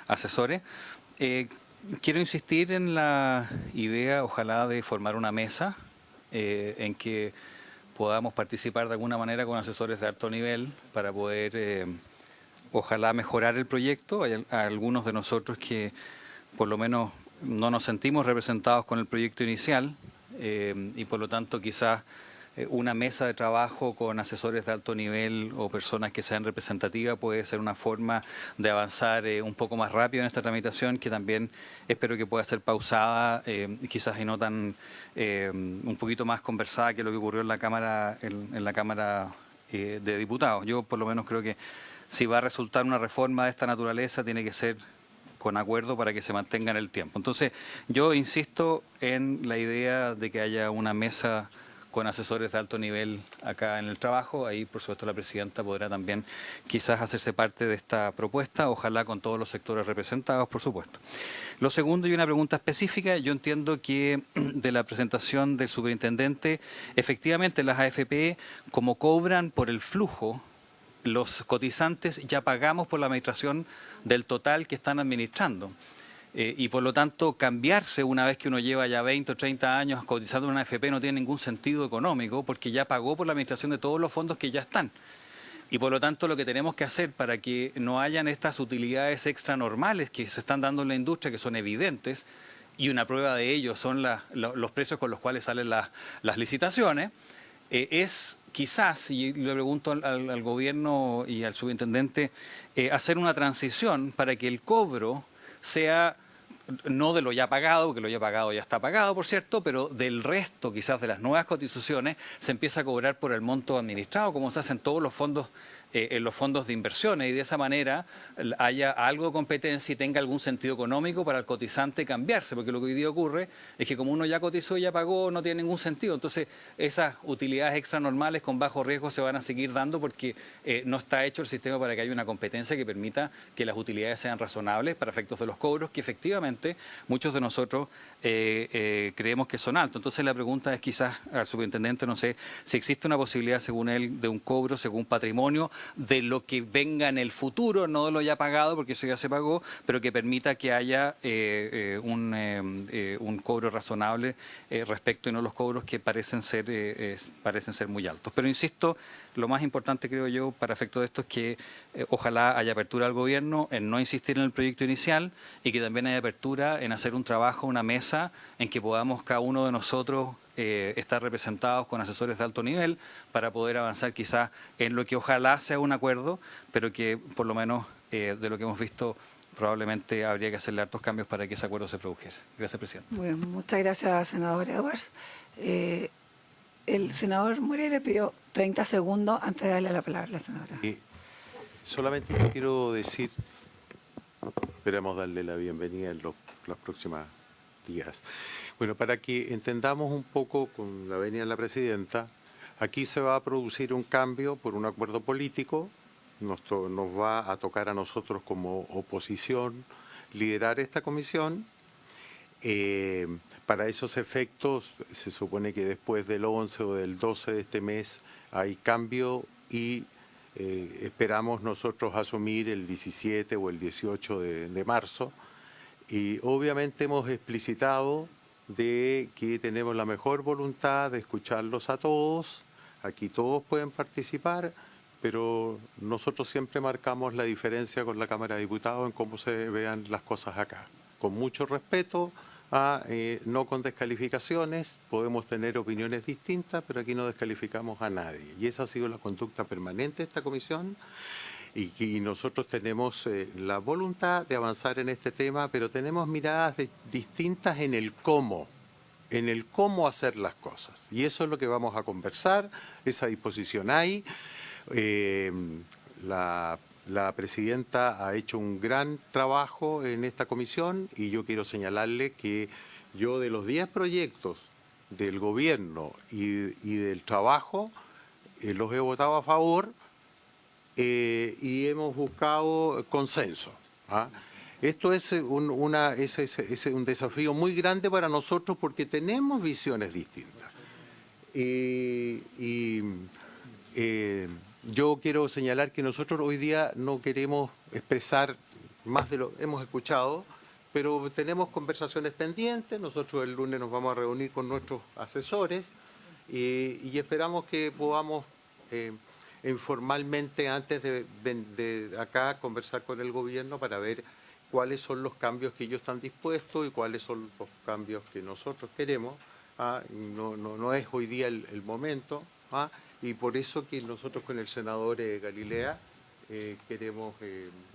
asesores. Quiero insistir en la idea, ojalá, de formar una mesa en que podamos participar de alguna manera con asesores de alto nivel para poder, ojalá, mejorar el proyecto. Hay algunos de nosotros que, por lo menos, no nos sentimos representados con el proyecto inicial y, por lo tanto, quizás una mesa de trabajo con asesores de alto nivel o personas que sean representativas puede ser una forma de avanzar un poco más rápido en esta tramitación, que también espero que pueda ser pausada, quizás y no tan un poquito más conversada que lo que ocurrió en la Cámara de Diputados. Yo por lo menos creo que si va a resultar una reforma de esta naturaleza tiene que ser con acuerdo para que se mantenga en el tiempo. Entonces yo insisto en la idea de que haya una mesa con asesores de alto nivel acá en el trabajo. Ahí, por supuesto, la Presidenta podrá también quizás hacerse parte de esta propuesta, ojalá con todos los sectores representados, por supuesto. Lo segundo, y una pregunta específica, yo entiendo que de la presentación del superintendente, efectivamente las AFP, como cobran por el flujo, los cotizantes ya pagamos por la administración del total que están administrando. Y por lo tanto cambiarse una vez que uno lleva ya 20 o 30 años cotizando en una AFP no tiene ningún sentido económico, porque ya pagó por la administración de todos los fondos que ya están. Y por lo tanto lo que tenemos que hacer para que no hayan estas utilidades extranormales que se están dando en la industria, que son evidentes, y una prueba de ello son los precios con los cuales salen las licitaciones, es quizás, y le pregunto al gobierno y al superintendente, hacer una transición para que el cobro sea no de lo ya pagado, porque lo ya pagado ya está pagado, por cierto, pero del resto, quizás de las nuevas cotizaciones, se empieza a cobrar por el monto administrado, como se hace en todos los fondos de inversiones, y de esa manera haya algo de competencia y tenga algún sentido económico para el cotizante cambiarse, porque lo que hoy día ocurre es que como uno ya cotizó y ya pagó, no tiene ningún sentido. Entonces, esas utilidades extranormales con bajo riesgo se van a seguir dando porque no está hecho el sistema para que haya una competencia que permita que las utilidades sean razonables para efectos de los cobros, que efectivamente muchos de nosotros creemos que son altos. Entonces, la pregunta es quizás al superintendente, no sé, si existe una posibilidad, según él, de un cobro según patrimonio, de lo que venga en el futuro, no de lo ya pagado, porque eso ya se pagó, pero que permita que haya un cobro razonable respecto y no los cobros que parecen ser muy altos. Pero insisto, lo más importante, creo yo, para efecto de esto es que ojalá haya apertura al gobierno en no insistir en el proyecto inicial y que también haya apertura en hacer un trabajo, una mesa en que podamos cada uno de nosotros estar representados con asesores de alto nivel para poder avanzar quizás en lo que ojalá sea un acuerdo, pero que por lo menos de lo que hemos visto probablemente habría que hacerle hartos cambios para que ese acuerdo se produjese. Gracias, presidente. Bueno, muchas gracias, senador Edwards. El senador Moreira pidió 30 segundos antes de darle la palabra a la senadora. Solamente quiero decir, esperamos darle la bienvenida en los próximos días. Bueno, para que entendamos un poco con la venia de la presidenta, aquí se va a producir un cambio por un acuerdo político, nos va a tocar a nosotros como oposición liderar esta comisión. Para esos efectos, se supone que después del 11 o del 12 de este mes hay cambio y esperamos nosotros asumir el 17 o el 18 de marzo. Y obviamente hemos explicitado de que tenemos la mejor voluntad de escucharlos a todos. Aquí todos pueden participar, pero nosotros siempre marcamos la diferencia con la Cámara de Diputados en cómo se vean las cosas acá. Con mucho respeto, no con descalificaciones, podemos tener opiniones distintas, pero aquí no descalificamos a nadie. Y esa ha sido la conducta permanente de esta comisión. Y nosotros tenemos la voluntad de avanzar en este tema, pero tenemos miradas distintas en el cómo hacer las cosas. Y eso es lo que vamos a conversar, esa disposición hay. La presidenta ha hecho un gran trabajo en esta comisión y yo quiero señalarle que yo de los 10 proyectos del gobierno y del trabajo los he votado a favor. Y hemos buscado consenso. Esto es un desafío muy grande para nosotros porque tenemos visiones distintas. Yo quiero señalar que nosotros hoy día no queremos expresar más de lo que hemos escuchado, pero tenemos conversaciones pendientes. Nosotros el lunes nos vamos a reunir con nuestros asesores y esperamos que podamos informalmente antes de acá conversar con el gobierno para ver cuáles son los cambios que ellos están dispuestos y cuáles son los cambios que nosotros queremos. No es hoy día el momento y por eso que nosotros con el senador Galilea queremos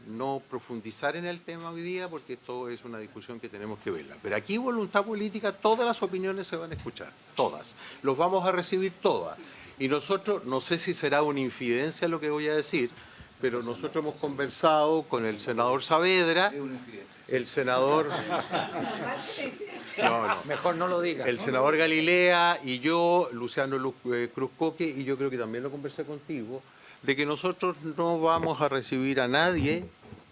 no profundizar en el tema hoy día porque esto es una discusión que tenemos que verla. Pero aquí voluntad política, todas las opiniones se van a escuchar, todas. Los vamos a recibir todas. Y nosotros, no sé si será una infidencia lo que voy a decir, pero nosotros hemos conversado con el senador Saavedra, el senador... Mejor no lo diga. El senador Galilea y yo, Luciano Cruz Coque, y yo creo que también lo conversé contigo, de que nosotros no vamos a recibir a nadie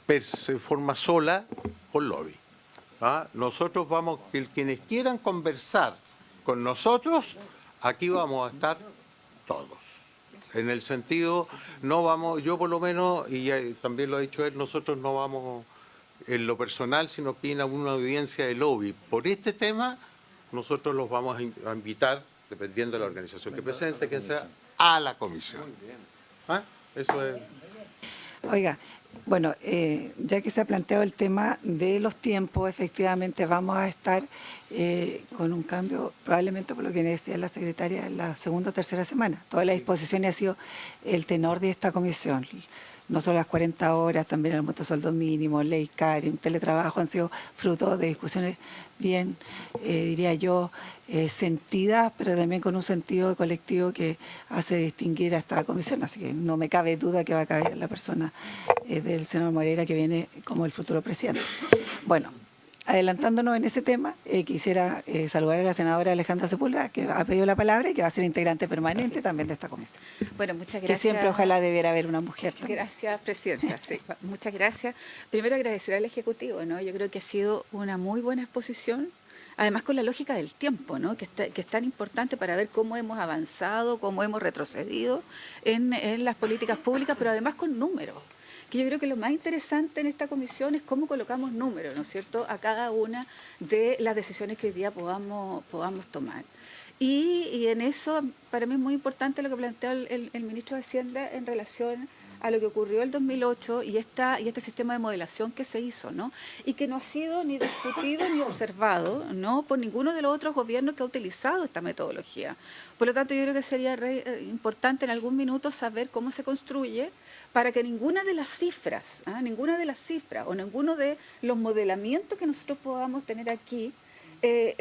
de forma sola por lobby. Nosotros vamos, quienes quieran conversar con nosotros, aquí vamos a estar todos. En el sentido, no vamos, yo por lo menos, y también lo ha dicho él, nosotros no vamos en lo personal, si nos piden una audiencia de lobby por este tema, nosotros los vamos a invitar, dependiendo de la organización que presente, quien sea, a la comisión. Eso es. Oiga, bueno, ya que se ha planteado el tema de los tiempos, efectivamente vamos a estar con un cambio, probablemente por lo que decía la secretaria, en la segunda o tercera semana. Toda la disposición ha sido el tenor de esta comisión. No solo las 40 horas, también el aumento de sueldo mínimo, ley CARI, un teletrabajo han sido fruto de discusiones bien, diría yo, sentidas, pero también con un sentido colectivo que hace distinguir a esta comisión. Así que no me cabe duda que va a caber la persona del senador Moreira que viene como el futuro presidente. Bueno, adelantándonos en ese tema, quisiera saludar a la senadora Alejandra Sepúlveda, que ha pedido la palabra y que va a ser integrante permanente también de esta comisión. Bueno, muchas gracias. Que siempre ojalá debiera haber una mujer también. Gracias, presidenta. Sí, muchas gracias. Primero agradecer al Ejecutivo, ¿no? Yo creo que ha sido una muy buena exposición. además con la lógica del tiempo, ¿no? Que es tan importante para ver cómo hemos avanzado, cómo hemos retrocedido en las políticas públicas, pero además con números. Que yo creo que lo más interesante en esta comisión es cómo colocamos números, ¿no es cierto?, a cada una de las decisiones que hoy día podamos tomar. Y en eso, para mí es muy importante lo que planteó el ministro de Hacienda en relación a lo que ocurrió el 2008 y este sistema de modelación que se hizo, ¿no? Y que no ha sido ni discutido ni observado, ¿no?, por ninguno de los otros gobiernos que ha utilizado esta metodología. Por lo tanto, yo creo que sería importante en algún minuto saber cómo se construye para que ninguna de las cifras o ninguno de los modelamientos que nosotros podamos tener aquí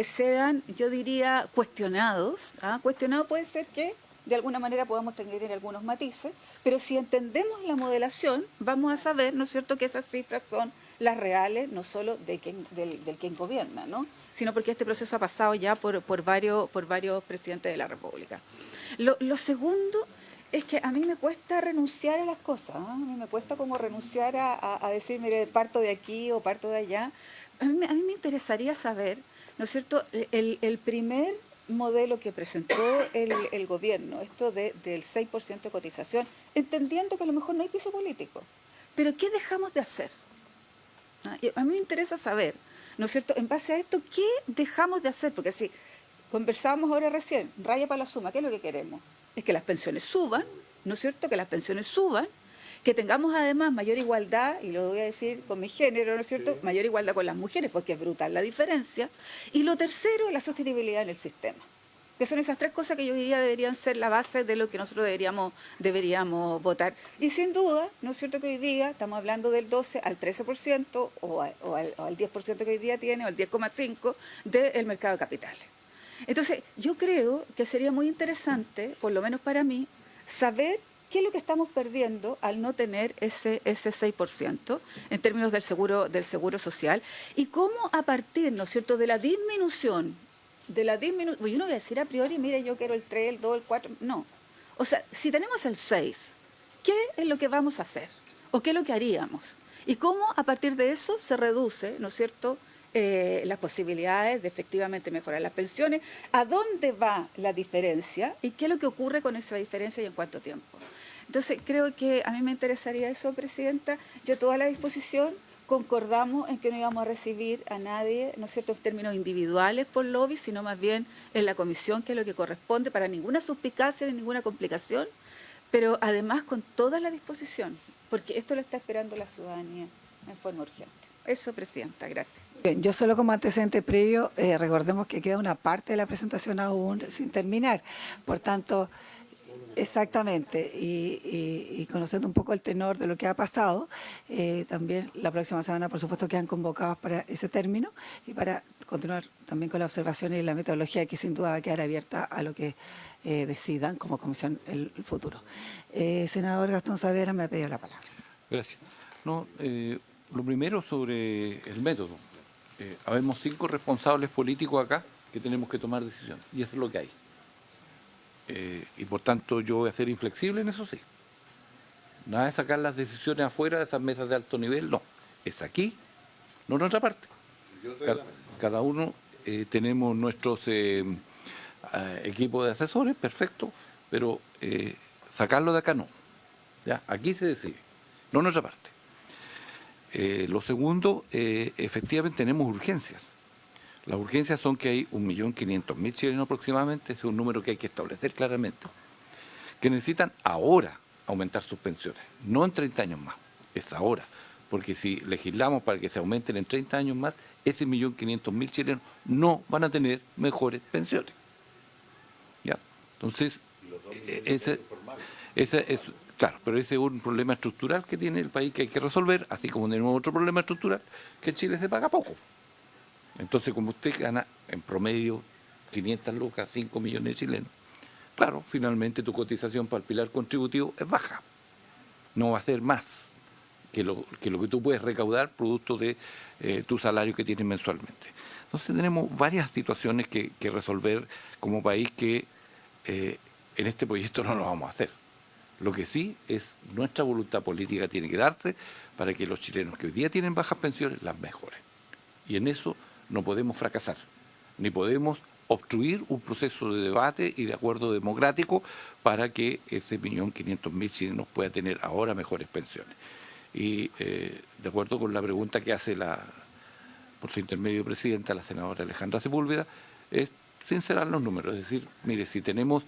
sean, yo diría, cuestionados. Cuestionado puede ser que de alguna manera podamos tener algunos matices, pero si entendemos la modelación, vamos a saber, ¿no es cierto?, que esas cifras son las reales, no solo del quien gobierna, ¿no?, sino porque este proceso ha pasado ya por varios presidentes de la República. Lo segundo es que a mí me cuesta renunciar a las cosas, a mí me cuesta como renunciar a decir, mire, parto de aquí o parto de allá. A mí me interesaría saber, ¿no es cierto?, el primer modelo que presentó el gobierno, esto del 6% de cotización, entendiendo que a lo mejor no hay piso político. Pero ¿qué dejamos de hacer? Y a mí me interesa saber, ¿no es cierto?, en base a esto, ¿qué dejamos de hacer? Porque si conversábamos ahora recién, raya para la suma, ¿qué es lo que queremos? Es que las pensiones suban, ¿no es cierto?, que las pensiones suban, que tengamos además mayor igualdad, y lo voy a decir con mi género, ¿no es cierto?, mayor igualdad con las mujeres, porque es brutal la diferencia. Y lo tercero, la sostenibilidad en el sistema, que son esas tres cosas que yo diría deberían ser la base de lo que nosotros deberíamos votar. Y sin duda, ¿no es cierto?, que hoy día estamos hablando del 12 al 13% o al 10% que hoy día tiene, o al 10,5% del mercado de capitales. Entonces, yo creo que sería muy interesante, por lo menos para mí, saber qué es lo que estamos perdiendo al no tener ese 6% en términos del seguro social, y cómo a partir, ¿no es cierto?, de la disminución, yo no voy a decir a priori, mire, yo quiero el 3, el 2, el 4, no. O sea, si tenemos el 6, ¿qué es lo que vamos a hacer? ¿O qué es lo que haríamos? Y cómo a partir de eso se reduce, ¿no es cierto?, las posibilidades de efectivamente mejorar las pensiones, a dónde va la diferencia y qué es lo que ocurre con esa diferencia y en cuánto tiempo. Entonces, creo que a mí me interesaría eso, Presidenta. Yo toda la disposición, concordamos en que no íbamos a recibir a nadie, ¿no es cierto?, en términos individuales por lobby, sino más bien en la comisión, que es lo que corresponde, para ninguna suspicacia ni ninguna complicación, pero además con toda la disposición, porque esto lo está esperando la ciudadanía en forma urgente. Eso, Presidenta, gracias. Bien, yo solo como antecedente previo, recordemos que queda una parte de la presentación aún sin terminar, por tanto, exactamente, y conociendo un poco el tenor de lo que ha pasado, también la próxima semana, por supuesto, quedan convocados para ese término y para continuar también con las observaciones y la metodología, que sin duda va a quedar abierta a lo que decidan como comisión el futuro. Senador Gastón Saavedra me ha pedido la palabra. Gracias. No, lo primero sobre el método. Habemos 5 responsables políticos acá que tenemos que tomar decisiones, y eso es lo que hay. Y por tanto yo voy a ser inflexible en eso, sí. Nada de sacar las decisiones afuera de esas mesas de alto nivel, no. Es aquí, no en otra parte. Cada uno tenemos nuestros equipos de asesores, perfecto, pero sacarlo de acá no. ¿Ya? Aquí se decide, no en otra parte. Lo segundo, efectivamente tenemos urgencias. Las urgencias son que hay 1.500.000 chilenos aproximadamente, ese es un número que hay que establecer claramente, que necesitan ahora aumentar sus pensiones, no en 30 años más, es ahora, porque si legislamos para que se aumenten en 30 años más, ese 1.500.000 chilenos no van a tener mejores pensiones. ¿Ya? Entonces, ese es... Claro, pero ese es un problema estructural que tiene el país que hay que resolver, así como tenemos otro problema estructural, que en Chile se paga poco. Entonces, como usted gana en promedio 500 lucas, 5 millones de chilenos, claro, finalmente tu cotización para el pilar contributivo es baja. No va a ser más que lo que tú puedes recaudar producto de tu salario que tienes mensualmente. Entonces tenemos varias situaciones que resolver como país que en este proyecto no lo vamos a hacer. Lo que sí es nuestra voluntad política tiene que darse para que los chilenos que hoy día tienen bajas pensiones las mejoren. Y en eso no podemos fracasar. ni podemos obstruir un proceso de debate y de acuerdo democrático para que ese 1.500.000 chilenos pueda tener ahora mejores pensiones. Y de acuerdo con la pregunta que hace por su intermedio presidenta, la senadora Alejandra Sepúlveda, es sincerar los números, es decir, mire, si tenemos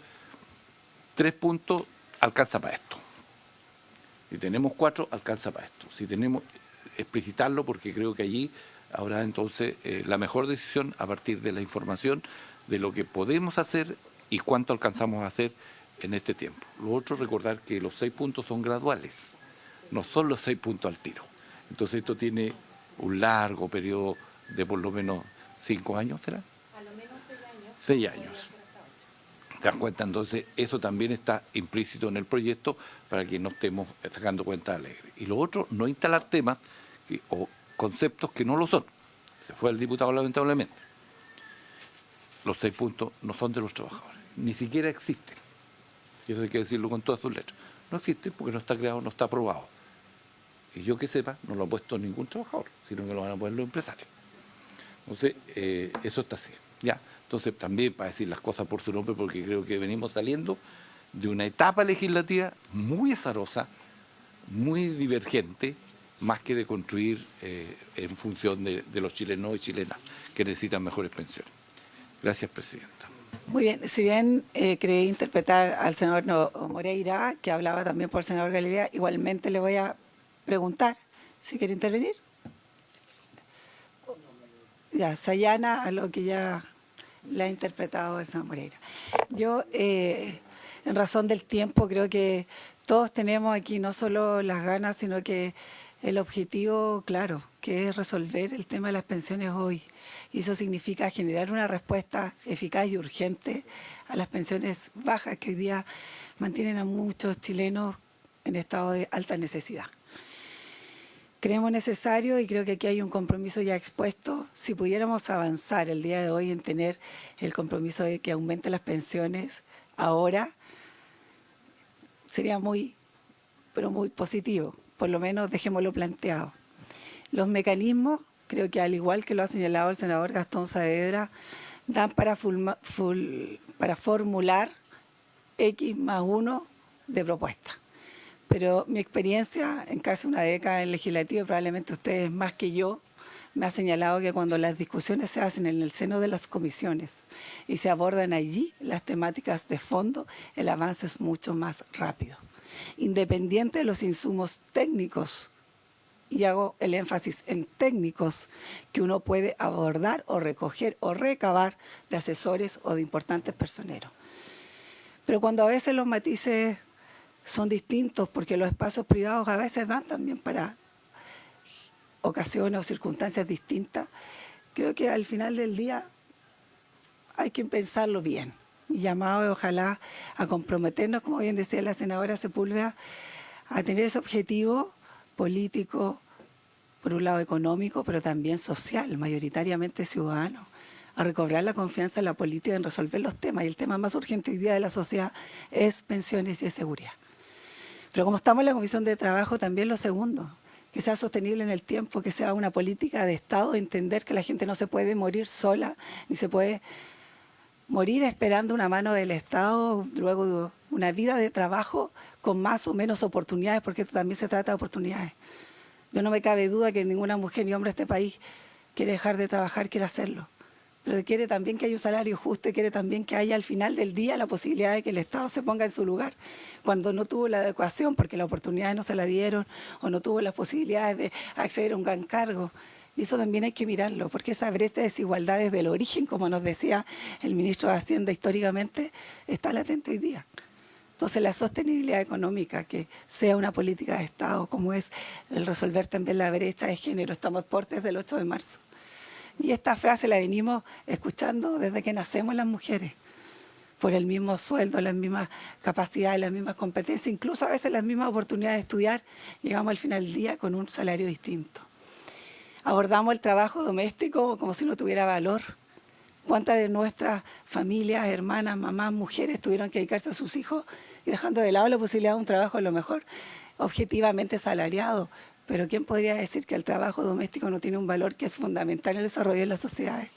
3 puntos, alcanza para esto. Si tenemos 4, alcanza para esto. Si tenemos, explicitarlo, porque creo que allí habrá entonces la mejor decisión a partir de la información de lo que podemos hacer y cuánto alcanzamos a hacer en este tiempo. Lo otro, recordar que los 6 puntos son graduales, no son los 6 puntos al tiro. Entonces esto tiene un largo periodo de por lo menos 5 años, ¿será? A lo menos 6 años. 6 años. ¿Te das cuenta? Entonces eso también está implícito en el proyecto para que no estemos sacando cuentas alegres. Y lo otro, no instalar temas o conceptos que no lo son. Se fue el diputado lamentablemente. Los 6 puntos no son de los trabajadores, ni siquiera existen. Y eso hay que decirlo con todas sus letras. No existen porque no está creado, no está aprobado. Y yo que sepa, no lo ha puesto ningún trabajador, sino que lo van a poner los empresarios. Entonces, eso está así. ¿Ya? Entonces, también para decir las cosas por su nombre, porque creo que venimos saliendo de una etapa legislativa muy azarosa, muy divergente, más que de construir en función de los chilenos y chilenas que necesitan mejores pensiones. Gracias, Presidenta. Muy bien, si bien creí interpretar al senador Moreira, que hablaba también por el senador Galilea, igualmente le voy a preguntar si quiere intervenir. Ya, se allana a lo que ya le ha interpretado el senador Moreira. Yo, en razón del tiempo, creo que todos tenemos aquí no solo las ganas, sino que el objetivo, claro, que es resolver el tema de las pensiones hoy. Y eso significa generar una respuesta eficaz y urgente a las pensiones bajas que hoy día mantienen a muchos chilenos en estado de alta necesidad. Creemos necesario, y creo que aquí hay un compromiso ya expuesto, si pudiéramos avanzar el día de hoy en tener el compromiso de que aumenten las pensiones ahora, sería muy, pero muy positivo. Por lo menos dejémoslo planteado. Los mecanismos, creo que al igual que lo ha señalado el senador Gastón Saavedra, dan para formular X+1 de propuestas. Pero mi experiencia en casi una década en legislativo, probablemente ustedes más que yo, me ha señalado que cuando las discusiones se hacen en el seno de las comisiones y se abordan allí las temáticas de fondo, el avance es mucho más rápido. Independiente de los insumos técnicos, y hago el énfasis en técnicos, que uno puede abordar o recoger o recabar de asesores o de importantes personeros. Pero cuando a veces los matices son distintos, porque los espacios privados a veces dan también para ocasiones o circunstancias distintas, creo que al final del día hay que pensarlo bien. Mi llamado es ojalá a comprometernos, como bien decía la senadora Sepúlveda, a tener ese objetivo político, por un lado económico, pero también social, mayoritariamente ciudadano, a recobrar la confianza en la política en resolver los temas. Y el tema más urgente hoy día de la sociedad es pensiones y es seguridad. Pero como estamos en la Comisión de Trabajo, también lo segundo, que sea sostenible en el tiempo, que sea una política de Estado, entender que la gente no se puede morir sola, ni se puede morir esperando una mano del Estado, luego de una vida de trabajo con más o menos oportunidades, porque esto también se trata de oportunidades. Yo no me cabe duda que ninguna mujer ni hombre de este país quiere dejar de trabajar, quiere hacerlo. Pero quiere también que haya un salario justo y quiere también que haya al final del día la posibilidad de que el Estado se ponga en su lugar cuando no tuvo la adecuación, porque las oportunidades no se la dieron o no tuvo las posibilidades de acceder a un gran cargo. Y eso también hay que mirarlo, porque esa brecha de desigualdad desde el origen, como nos decía el ministro de Hacienda históricamente, está latente hoy día. Entonces la sostenibilidad económica, que sea una política de Estado, como es el resolver también la brecha de género, estamos desde el 8 de marzo. Y esta frase la venimos escuchando desde que nacemos las mujeres, por el mismo sueldo, las mismas capacidades, las mismas competencias, incluso a veces las mismas oportunidades de estudiar, llegamos al final del día con un salario distinto. Abordamos el trabajo doméstico como si no tuviera valor. ¿Cuántas de nuestras familias, hermanas, mamás, mujeres tuvieron que dedicarse a sus hijos y dejando de lado la posibilidad de un trabajo a lo mejor objetivamente salariado? Pero ¿quién podría decir que el trabajo doméstico no tiene un valor que es fundamental en el desarrollo de las sociedades?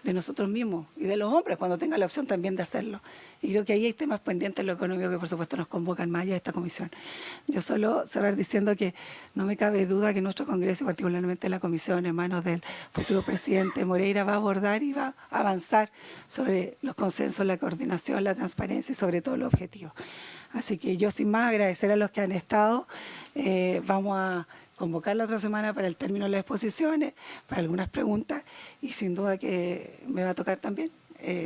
de nosotros mismos y de los hombres cuando tengan la opción también de hacerlo. Y creo que ahí hay temas pendientes en lo económico que por supuesto nos convocan más allá de esta comisión. Yo solo cerrar diciendo que no me cabe duda que nuestro Congreso, y particularmente la comisión en manos del futuro presidente Moreira, va a abordar y va a avanzar sobre los consensos, la coordinación, la transparencia y sobre todo los objetivos. Así que yo sin más agradecer a los que han estado. Vamos a convocar la otra semana para el término de las exposiciones, para algunas preguntas y sin duda que me va a tocar también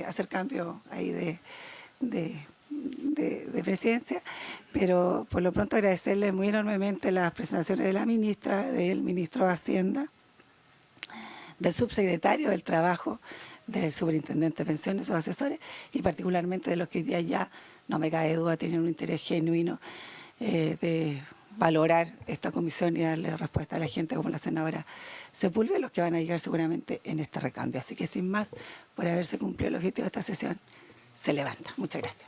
hacer cambio ahí de presidencia, pero por lo pronto agradecerle muy enormemente las presentaciones de la ministra, del ministro de Hacienda, del subsecretario del Trabajo, del superintendente de pensiones, sus asesores y particularmente de los que hoy día ya, no me cabe duda, tienen un interés genuino de valorar esta comisión y darle respuesta a la gente como la senadora Sepúlveda, los que van a llegar seguramente en este recambio. Así que sin más, por haberse cumplido el objetivo de esta sesión, se levanta. Muchas gracias.